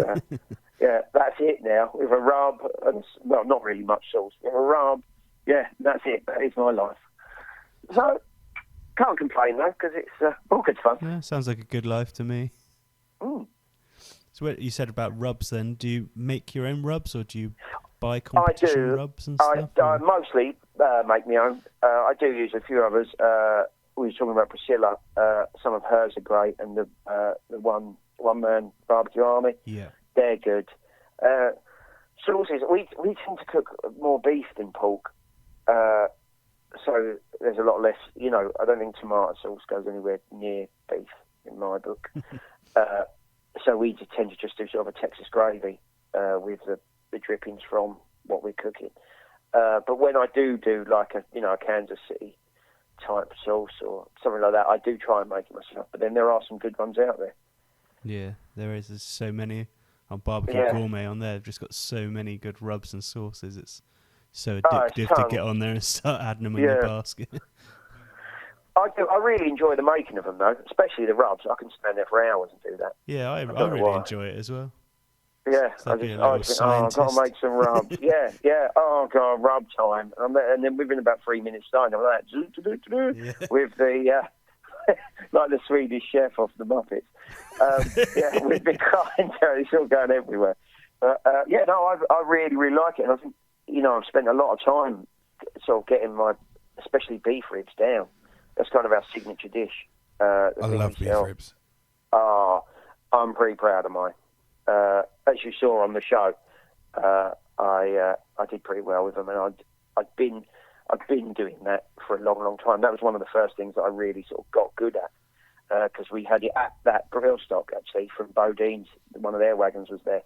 that's it now. With a rub, and not really much sauce. With a rub, that's it. That is my life. So can't complain though, because it's all good fun. Yeah, sounds like a good life to me. Mm. So what you said about rubs then, do you make your own rubs or do you buy competition rubs and stuff? I mostly make my own. I do use a few others. We were talking about Priscilla. Some of hers are great, and the one-man barbecue army. Yeah. They're good. Sauces, we tend to cook more beef than pork. So there's a lot less, I don't think tomato sauce goes anywhere near beef in my book. So we tend to just do sort of a Texas gravy with the drippings from what we're cooking. But when I do like a Kansas City type sauce or something like that, I do try and make it myself. But then there are some good ones out there. Yeah, there is. There's so many on Barbecue Gourmet on there. They've just got so many good rubs and sauces. It's so addictive to get on there and start adding them in your basket. I really enjoy the making of them, though, especially the rubs. I can stand there for hours and do that. Yeah, I really enjoy it as well. Yeah, I think, I've got to make some rubs. yeah. Oh, God, rub time. And then within about 3 minutes starting, I'm like, with the, like the Swedish chef off the Muppets. With the grinder, it's all going everywhere. But, I really, really like it. And I think, I've spent a lot of time sort of getting my, especially beef ribs down. That's kind of our signature dish. I love beef ribs. I'm pretty proud of mine. As you saw on the show, I did pretty well with them, and I've been doing that for a long, long time. That was one of the first things that I really sort of got good at, because we had it at that grill stock actually from Bodine's. One of their wagons was there,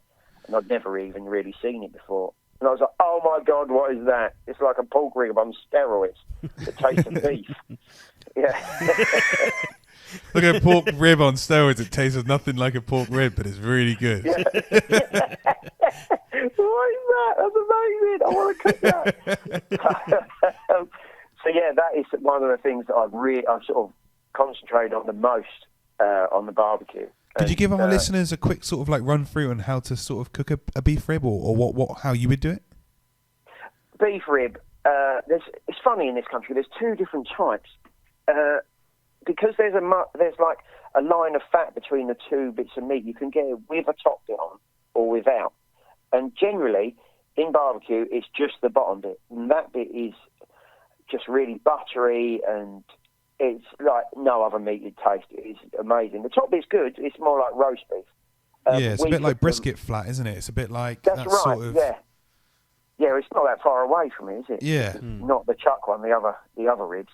and I'd never even really seen it before. And I was like, oh my God, what is that? It's like a pork rib on steroids. The taste of beef. Yeah. Look at a pork rib on steroids. It tastes nothing like a pork rib, but it's really good. Yeah. What is that? That's amazing. I want to cook that. So that is one of the things that I've sort of concentrated on the most on the barbecue. Could you give our listeners a quick sort of like run through on how to sort of cook a beef rib, or how you would do it? Beef rib. It's funny in this country. There's two different types. Because there's like a line of fat between the two bits of meat. You can get it with a top bit on or without. And generally, in barbecue, it's just the bottom bit. And that bit is just really buttery, and it's like no other meat you'd taste. It's amazing. The top bit's good. It's more like roast beef. It's a bit like brisket flat, isn't it? It's a bit like that's that right. Sort of... Yeah, it's not that far away from it, is it? Yeah. Not the chuck one, the other ribs.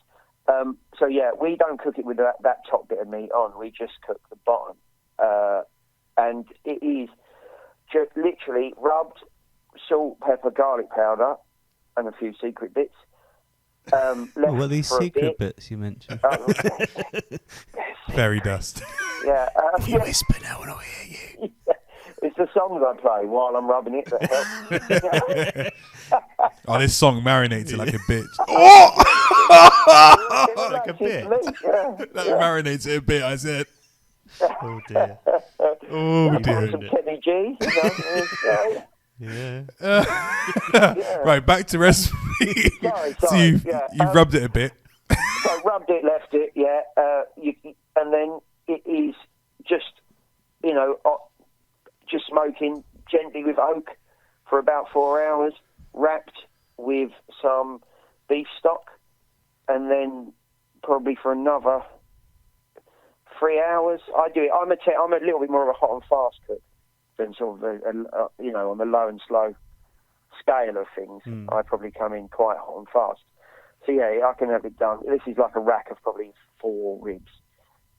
We don't cook it with that top bit of meat on. We just cook the bottom. And it is just literally rubbed, salt, pepper, garlic powder, and a few secret bits. What are these secret bits you mentioned? Fairy dust. Yeah. If you whisper, no one will hear you. It's the songs I play while I'm rubbing it that helps. Oh, this song marinates it like a bitch. Like a bit. That marinates it a bit, I said. Oh dear. Oh dear. Some Kenny G. Yeah. Right, back to recipe. Sorry. So you've rubbed it a bit. So rubbed it, left it, and then it is just, just smoking gently with oak for about 4 hours, wrapped with some beef stock, and then probably for another 3 hours. I do it. I'm a little bit more of a hot and fast cook than sort of on the low and slow scale of things. I probably come in quite hot and fast. So yeah, I can have it done. This is like a rack of probably 4 ribs,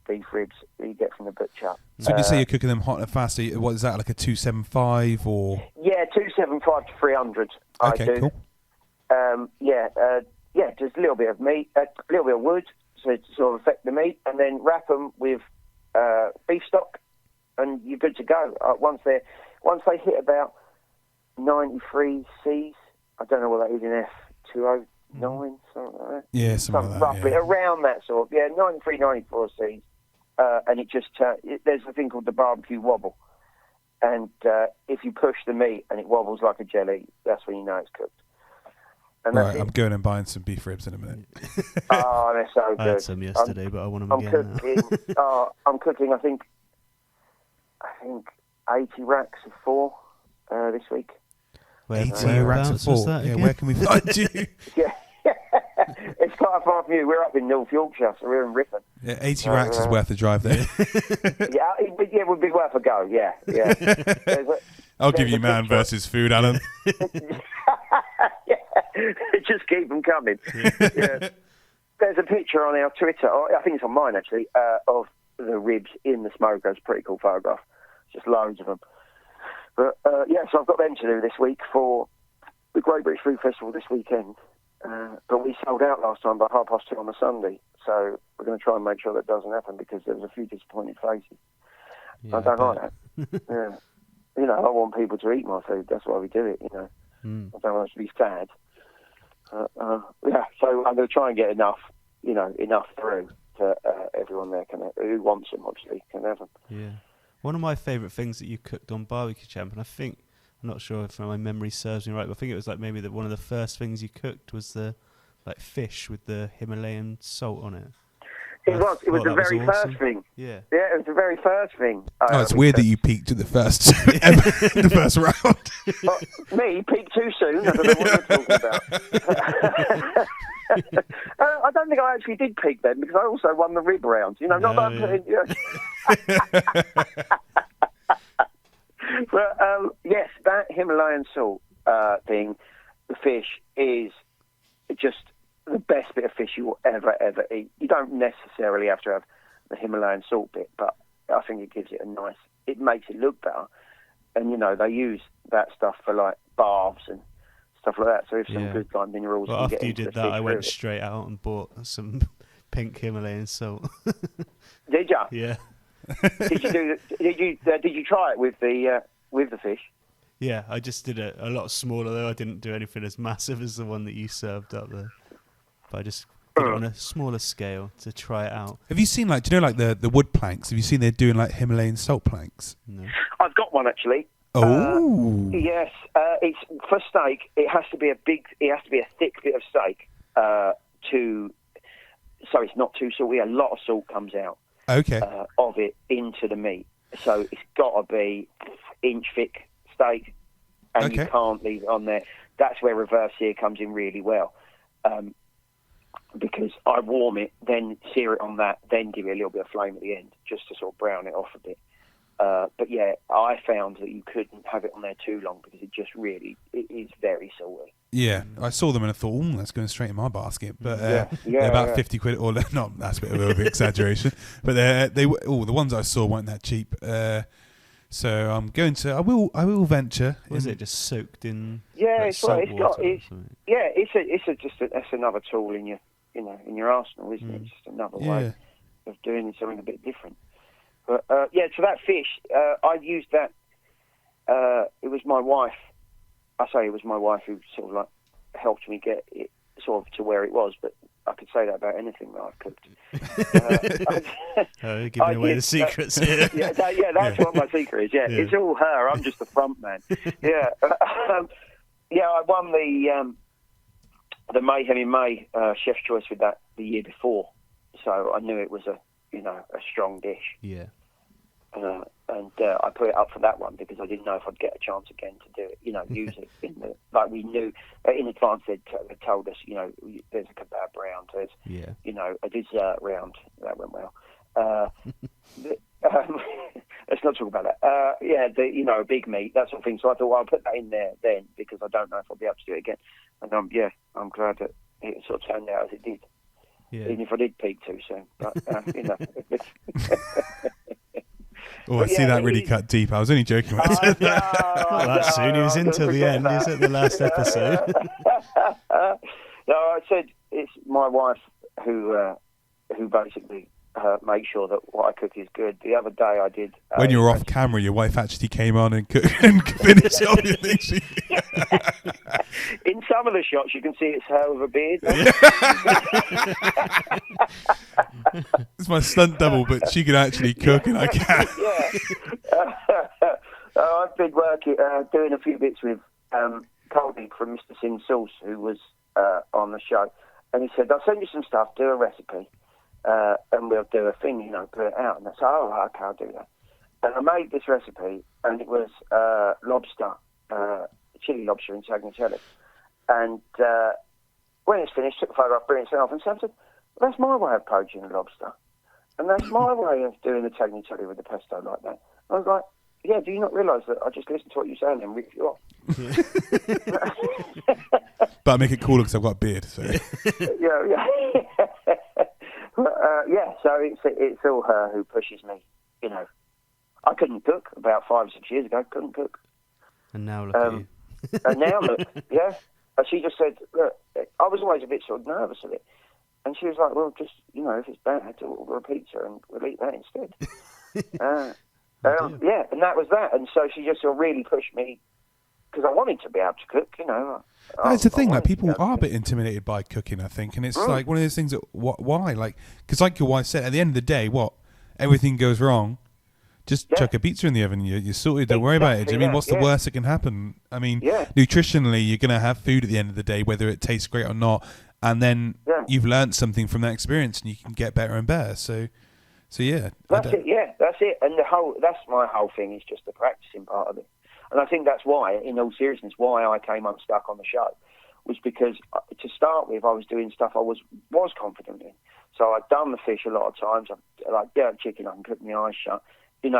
beef ribs that you get from the butcher. So when you say you're cooking them hot and fast, what is that, like a 275 or? Yeah, 275 to 300. Okay, I do. cool. Just a little bit of meat, a little bit of wood, so to sort of affect the meat, and then wrap them with beef stock, and you're good to go. Once they hit about 93 Cs, I don't know what that is in F209, something like that. Yeah, something like that. Roughly around that sort of 93, 94 Cs, and it just there's a thing called the barbecue wobble, and if you push the meat and it wobbles like a jelly, that's when you know it's cooked. And right, I'm going and buying some beef ribs in a minute. Oh, they're so good. I had some yesterday, but I want them again now. I'm cooking, I think 80 racks of 4 this week. 80 racks of 4? Yeah, where can we find you? Yeah. It's quite far from you. We're up in North Yorkshire, so we're in Ripon. Yeah, 80 racks is worth a drive there. It would be worth a go, yeah. I'll give you man versus food, Alan. Just keep them coming. Yeah. There's a picture on our Twitter, I think it's on mine actually, of the ribs in the smoker. It's a pretty cool photograph. Just loads of them. But so I've got them to do this week for the Great British Food Festival this weekend. But we sold out last time by 2:30 on the Sunday, so we're going to try and make sure that doesn't happen because there was a few disappointed faces. I don't like that. Yeah. I want people to eat my food. That's why we do it. I don't want us to be sad. So I'm going to try and get enough through to everyone there who wants them. Obviously, can have them. Yeah. One of my favourite things that you cooked on Barbecue Champ, and I'm not sure if my memory serves me right, but I think it was like maybe one of the first things you cooked was the fish with the Himalayan salt on it. It was the very first thing. Yeah, it was the very first thing. It's weird that you peaked at the first the first round. Me peaked too soon. I don't know what you're talking about. I don't think I actually did peak then because I also won the rib round. Not that I'm putting. But yes, that Himalayan salt thing, the fish is just the best bit of fish you will ever eat. You don't necessarily have to have the Himalayan salt bit, but I think it gives it it makes it look better. And they use that stuff for like baths and stuff like that. So if some good like minerals. Well, after you did that, I went really straight out and bought some pink Himalayan salt. Did you? Yeah. Did you try it with the fish? Yeah, I just did it a lot smaller though. I didn't do anything as massive as the one that you served up there. But I just did it on a smaller scale to try it out. Have you seen the wood planks? Have you seen they're doing like Himalayan salt planks? No. I've got one actually. Oh. Yes, it's for steak. It has to be a thick bit of steak so it's not too salty. A lot of salt comes out. Okay. Of it into the meat, so it's got to be inch thick steak, and you can't leave it on there. That's where reverse sear comes in really well, because I warm it, then sear it on that, then give it a little bit of flame at the end, just to sort of brown it off a bit. But yeah, I found that you couldn't have it on there too long because it is very salty. Yeah, I saw them and I thought, that's going straight in my basket. But they're about 50 quid, or not. That's a bit of an exaggeration. But the ones I saw weren't that cheap. So I'm going to. I will venture. Was it just soaked in? Yeah, it's salt water that's another tool in your arsenal, isn't it? It's just another way of doing something a bit different. But so that fish, I used that. It was my wife. I say it was my wife who sort of like helped me get it sort of to where it was. But I could say that about anything that I've cooked. Giving away the secrets here. That's what my secret is. Yeah, it's all her. I'm just the front man. Yeah, I won the Mayhem in May Chef's Choice with that the year before, so I knew it was a strong dish. Yeah. And I put it up for that one because I didn't know if I'd get a chance again to do it, use it like we knew in advance. They'd told us, there's a kebab round, there's, a dessert round. That went well. Let's not talk about that. A big meat, that sort of thing. So I thought, well, I'll put that in there then because I don't know if I'll be able to do it again. And I'm glad that it sort of turned out as it did. Yeah. Even if I did peak too soon. But, Oh, I see that really cut deep. I was only joking when I said that. Not that soon. He was into the end. He was at the last episode. No, I said it's my wife who basically makes sure that what I cook is good. The other day I did... when you were off camera, your wife actually came on and finished off your things. In some of the shots, you can see it's her with a beard. It's my stunt double, but she can actually cook and I can't. I've been working, doing a few bits with Colby from Mr. Sin Sauce, who was on the show. And he said, I'll send you some stuff, do a recipe, and we'll do a thing, put it out. And I said, okay, I'll do that. And I made this recipe, and it was lobster, chili lobster in Tagliatelle. And when it's finished, took a photograph, brilliant, sent off, and said, well, that's my way of poaching a lobster. And that's my way of doing the tagliatelle with the pesto like that. I was like, yeah, do you not realise that I just listened to what you're saying and ripped you off? But I make it cooler because I've got a beard. So. So it's all her who pushes me. I couldn't cook about 5 or 6 years ago. Couldn't cook. And now look at you. And now look, yeah. And she just said, look, I was always a bit sort of nervous of it. And she was like, well, just, if it's bad, order a pizza and we'll eat that instead. And that was that. And so she just sort of really pushed me because I wanted to be able to cook, That's the thing, like, people are a bit intimidated by cooking, I think. And it's like one of those things that, why? Like, because like your wife said, at the end of the day, everything goes wrong. Just chuck a pizza in the oven. You're sorted. Don't worry about it. I mean, what's the worst that can happen? I mean, nutritionally, you're going to have food at the end of the day, whether it tastes great or not. And then you've learned something from that experience, and you can get better and better. So yeah. That's it. Yeah, that's it. And that's my whole thing is just the practicing part of it. And I think that's why, in all seriousness, why I came unstuck on the show was because to start with, I was doing stuff I was confident in. So I'd done the fish a lot of times. Chicken, I can cook my eyes shut. And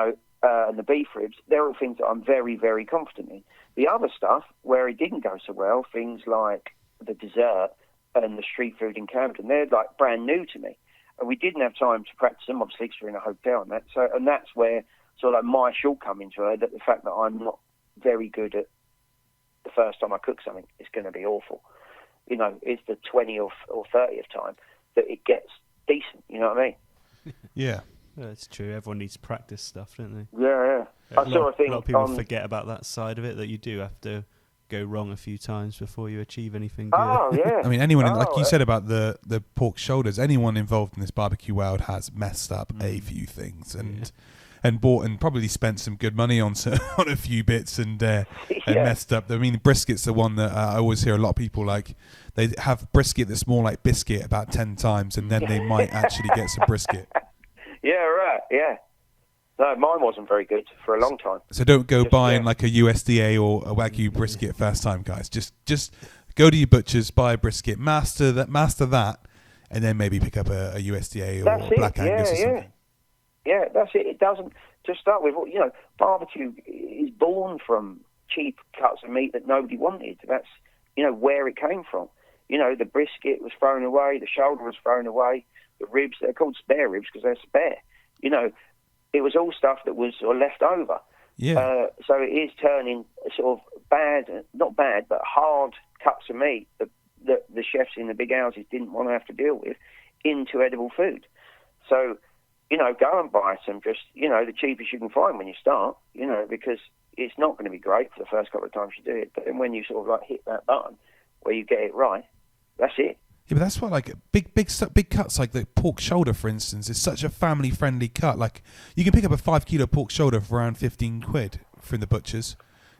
the beef ribs, they're all things that I'm very, very confident in. The other stuff, where it didn't go so well, things like the dessert and the street food in Camden, they're like brand new to me. And we didn't have time to practice them, obviously, because we're in a hotel and that. So, and that's where sort of like my shortcomings were, that the fact that I'm not very good at the first time I cook something, it's going to be awful. It's the 20th or 30th time that it gets decent, you know what I mean? Yeah. Yeah, that's true. Everyone needs practice stuff, don't they? Yeah. A lot of people forget about that side of it, that you do have to go wrong a few times before you achieve anything good. Oh, yeah. I mean, anyone, like you said about the pork shoulders, anyone involved in this barbecue world has messed up a few things and bought and probably spent some good money on a few bits and messed up. I mean, brisket's the one that I always hear a lot of people like. They have brisket that's more like biscuit about 10 times, and then they might actually get some brisket. Yeah, right, yeah. No, mine wasn't very good for a long time. So don't go buying like a USDA or a Wagyu brisket first time, guys. Just go to your butchers, buy a brisket, master that, and then maybe pick up a USDA or Black Angus or something. Yeah, that's it. It doesn't, to start with, barbecue is born from cheap cuts of meat that nobody wanted. That's, where it came from. The brisket was thrown away, the shoulder was thrown away, the ribs, they're called spare ribs because they're spare. It was all stuff that was sort of left over. Yeah. So it is turning sort of not bad, but hard cuts of meat that the chefs in the big houses didn't want to have to deal with into edible food. So, go and buy some just, the cheapest you can find when you start, because it's not going to be great for the first couple of times you do it. But then when you sort of like hit that button where you get it right, that's it. Yeah, but that's what, like, big cuts, like the pork shoulder, for instance, is such a family-friendly cut. Like, you can pick up a 5 kilo pork shoulder for around 15 quid from the butchers,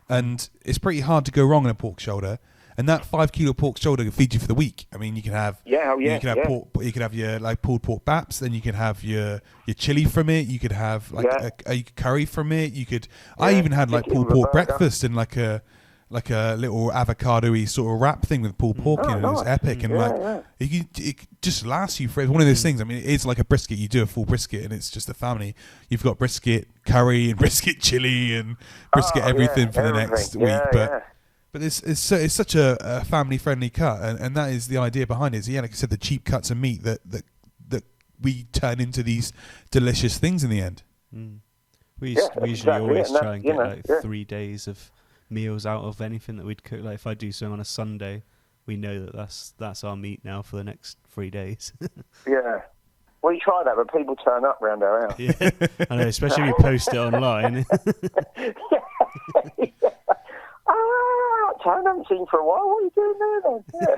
and it's pretty hard to go wrong in a pork shoulder. And that 5 kilo pork shoulder can feed you for the week. I mean, you can have pork, you can have your like pulled pork baps, then you can have your chili from it. You could have like a curry from it. You could. I even had like pulled pork breakfast and like a little avocado-y sort of wrap thing with pulled pork in it. It was epic, and it just lasts you for. It's one of those things. I mean, it's like a brisket. You do a full brisket, and it's just a family. You've got brisket curry and brisket chili and brisket everything for the next week, But it's such a family-friendly cut, and that is the idea behind it. So, like I said, the cheap cuts of meat that we turn into these delicious things in the end. We usually always try and get 3 days of meals out of anything that we'd cook. Like if I do something on a Sunday, we know that that's our meat now for the next 3 days. Yeah. Well, you try that, but people turn up round our house. Yeah, I know, especially if you post it online. I haven't seen for a while. What are you doing there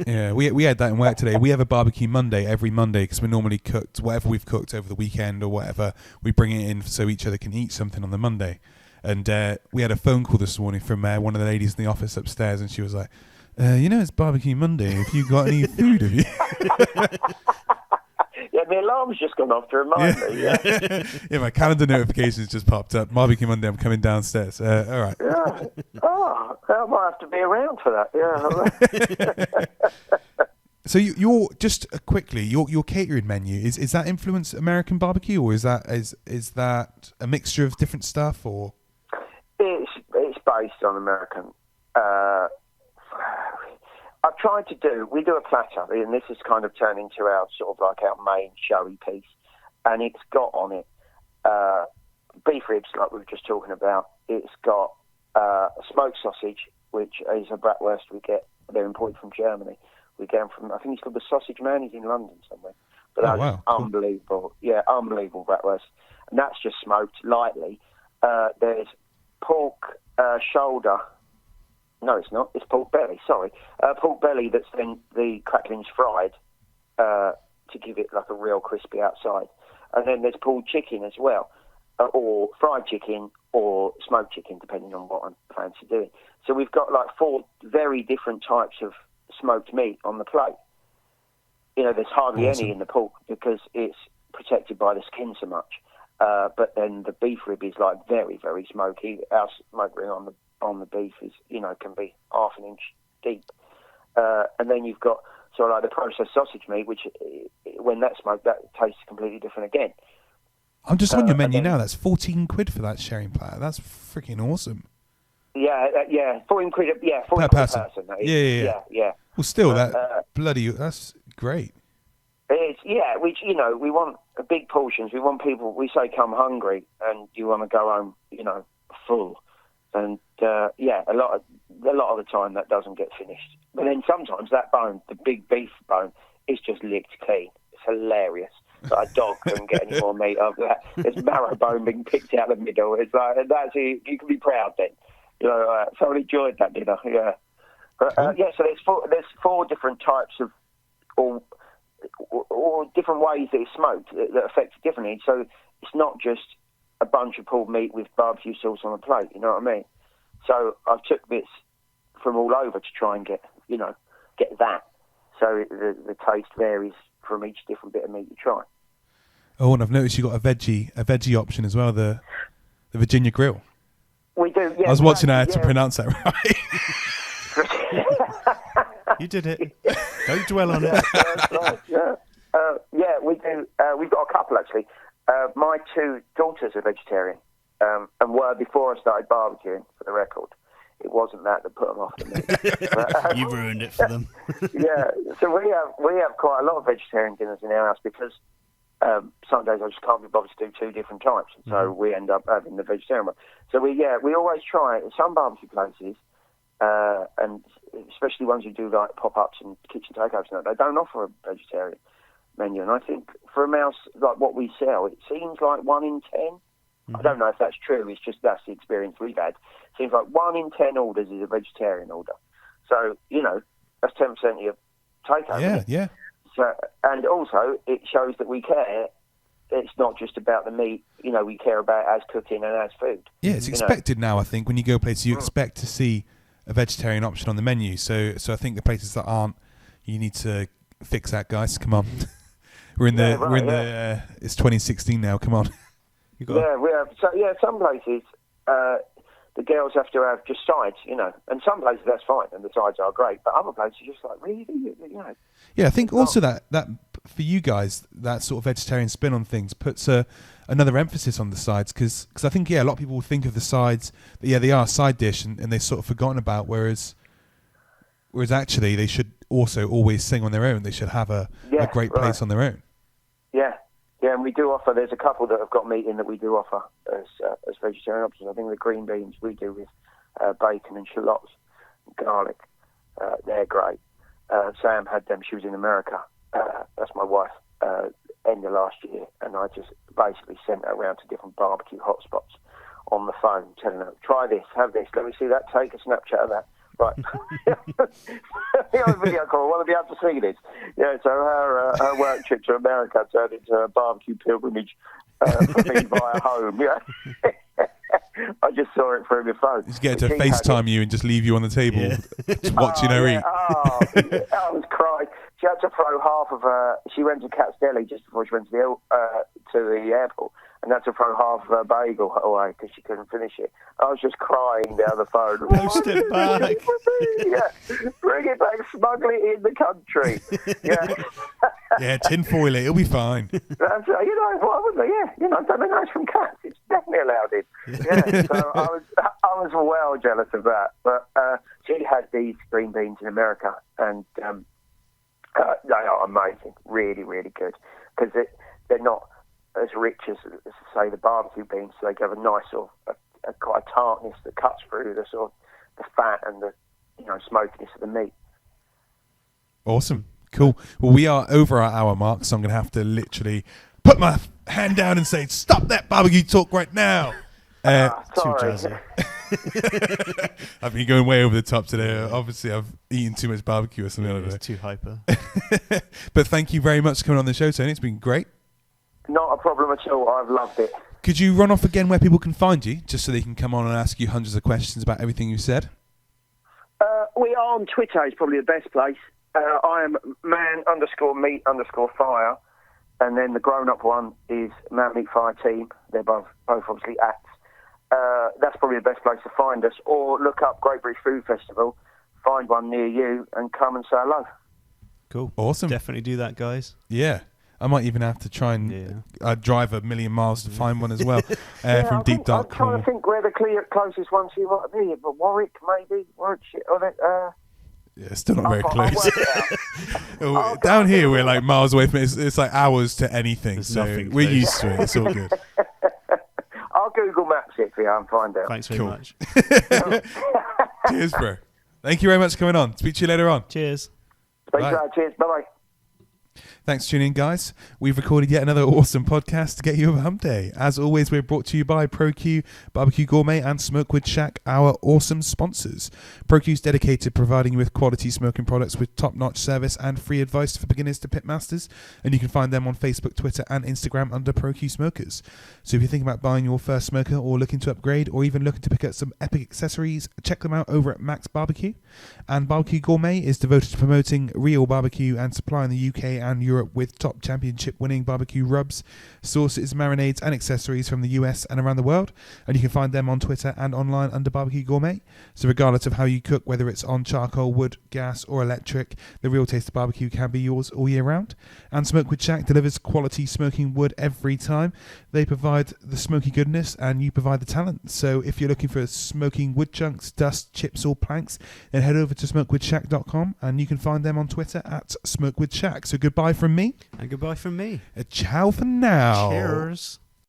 then? Yeah, we had that in work today. We have a barbecue Monday every Monday because we normally cooked whatever we've cooked over the weekend or whatever. We bring it in so each other can eat something on the Monday. And we had a phone call this morning from one of the ladies in the office upstairs, and she was like, it's barbecue Monday. Have you got any food, have you? Yeah, my alarm's just gone off to remind me. Yeah. Yeah, my calendar notifications just popped up. Barbecue Monday, I'm coming downstairs. All right. Yeah. Oh, I might have to be around for that. Yeah. So you're just quickly your catering menu is that influenced American barbecue, or is that a mixture of different stuff, or? It's based on American. I've tried to we do a platter, and this has kind of turned into our sort of like our main showy piece, and it's got on it beef ribs, like we were just talking about. It's got a smoked sausage, which is a bratwurst we get. They're imported from Germany. We get them from, I think it's called the Sausage Man. He's in London somewhere. But that's unbelievable. Yeah, unbelievable bratwurst. And that's just smoked lightly. There's pork shoulder. No, it's not. It's pork belly, sorry. Pork belly that's then the cracklings fried to give it like a real crispy outside. And then there's pulled chicken as well, or fried chicken or smoked chicken, depending on what I'm fancy doing. So we've got like 4 very different types of smoked meat on the plate. There's hardly any in the pork because it's protected by the skin so much. But then the beef rib is like very, very smoky. Our smoke ring on the beef is, can be half an inch deep. And then you've got sort of like the processed sausage meat, which when that's smoked, that tastes completely different again. I'm just on your menu now. That's 14 quid for that sharing platter. That's freaking awesome. Yeah, 14 quid. Yeah, 14 per person. Yeah. Well, still, that's great. It's which we want big portions. We want people. We say come hungry, and you want to go home, full. And a lot of the time that doesn't get finished. But then sometimes that bone, the big beef bone, is just licked clean. It's hilarious. Like a dog couldn't get any more meat after that. There's marrow bone being picked out of the middle. It's like you can be proud then. So I enjoyed that dinner. Yeah, but so there's 4 different types of or different ways that it's smoked that affect it differently. So it's not just a bunch of pulled meat with barbecue sauce on a plate. You know what I mean? So I've took bits from all over to try and get that. So the taste varies from each different bit of meat you try. Oh, and I've noticed you got a veggie option as well, the Virginia grill. We do. Yeah, I was watching how to pronounce that right. You did it. Don't dwell on it. Right, yeah, we do. We've got a couple actually. My 2 daughters are vegetarian, and were before I started barbecuing. For the record, it wasn't that put them off to me. You ruined it for them. Yeah, so we have quite a lot of vegetarian dinners in our house because some days I just can't be bothered to do 2 different types, and so we end up having the vegetarian one. So we always try at some barbecue places, and especially ones who do like pop-ups and kitchen takeovers. They don't offer a vegetarian menu, and I think for a mouse like what we sell, it seems like 1 in 10. I don't know if that's true. It's just that's the experience we've had. It seems like 1 in 10 orders is a vegetarian order. So that's 10% of your takeover. Yeah. So, and also it shows that we care. It's not just about the meat, we care about it as cooking and as food. Yeah, it's expected now, I think. When you go places, you expect to see a vegetarian option on the menu. So I think the places that aren't, you need to fix that, guys. Come on. It's 2016 now, come on. We have. So, some places, the girls have to have just sides, and some places that's fine, and the sides are great, but other places are just like, really? Yeah, I think also that for you guys, that sort of vegetarian spin on things puts another emphasis on the sides, because I think, a lot of people will think of the sides, that, they are a side dish, and they've sort of forgotten about, whereas actually they should also always sing on their own. They should have a great place on their own. Yeah, and we do offer, there's a couple that have got meat in that we do offer as vegetarian options. I think the green beans we do with bacon and shallots and garlic, they're great. Sam had them, she was in America, that's my wife, end of last year, and I just basically sent her around to different barbecue hotspots on the phone, telling her, try this, have this, let me see that, take a Snapchat of that. Right. Video call, I want to be able to see this. Yeah, so her work trip to America turned into a barbecue pilgrimage for me via home. Yeah. I just saw it through my phone. Just get her to FaceTime you and just leave you on the table watching her eat. I was crying. She had to throw half of her. She went to Cat's Deli just before she went to the airport, and had to throw half of her bagel away because she couldn't finish it. I was just crying down the phone. Post it back. Bring it back, smuggle it in the country. Yeah, tinfoil it, it'll be fine. That's, why wouldn't they? Yeah, something nice from cats. It's definitely allowed in. Yeah, so I was well jealous of that. But she had these green beans in America, and they are amazing, really, really good, because they're not as rich as say the barbecue beans, so they have a nice sort of quite a tartness that cuts through the sort of the fat and the smokiness of the meat. Awesome, cool. Well, we are over our hour mark, so I'm going to have to literally put my hand down and say, "Stop that barbecue talk right now." Sorry. I've been going way over the top today. Obviously, I've eaten too much barbecue or something. It's too hyper. But thank you very much for coming on the show, Tony. It's been great. Not a problem at all. I've loved it. Could you run off again where people can find you, just so they can come on and ask you hundreds of questions about everything you said? We are on Twitter. Is probably the best place. I am man_meat_fire, and then the grown-up one is Man Meat Fire Team. They're both obviously @. That's probably the best place to find us. Or look up Great British Food Festival, find one near you, and come and say hello. Cool. Awesome. Definitely do that, guys. Yeah. I might even have to try and drive 1,000,000 miles to find one as well from deep dark corner. I'm trying to think where the closest one to you might be, but Warwick maybe, Warwickshire, yeah, still not very close. Down here, we're like miles away from it. It's like hours to anything, so we're used to it. It's all good. I'll Google Maps it for you and find out. Thanks very much. Cheers, bro. Thank you very much for coming on. Speak to you later on. Cheers. Cheers. Bye-bye. Thanks for tuning in, guys. We've recorded yet another awesome podcast to get you over hump day. As always, we're brought to you by ProQ BBQ Gourmet and Smokewood Shack, our awesome sponsors. ProQ is dedicated to providing you with quality smoking products with top-notch service and free advice for beginners to pitmasters, and you can find them on Facebook, Twitter, and Instagram under ProQ Smokers. So if you're thinking about buying your first smoker or looking to upgrade or even looking to pick up some epic accessories, check them out over at Max Barbecue. And BBQ Gourmet is devoted to promoting real barbecue and supplying the UK and Europe with top championship winning barbecue rubs, sauces, marinades and accessories from the US and around the world, and you can find them on Twitter and online under BBQ Gourmet. So regardless of how you cook, whether it's on charcoal, wood, gas or electric, the real taste of barbecue can be yours all year round. And Smokewood Shack delivers quality smoking wood every time. They provide the smoky goodness and you provide the talent. So if you're looking for smoking wood chunks, dust, chips or planks, then head over to smokewoodshack.com and you can find them on Twitter @SmokewoodShack. So goodbye from me. And goodbye from me. Ciao for now. Cheers.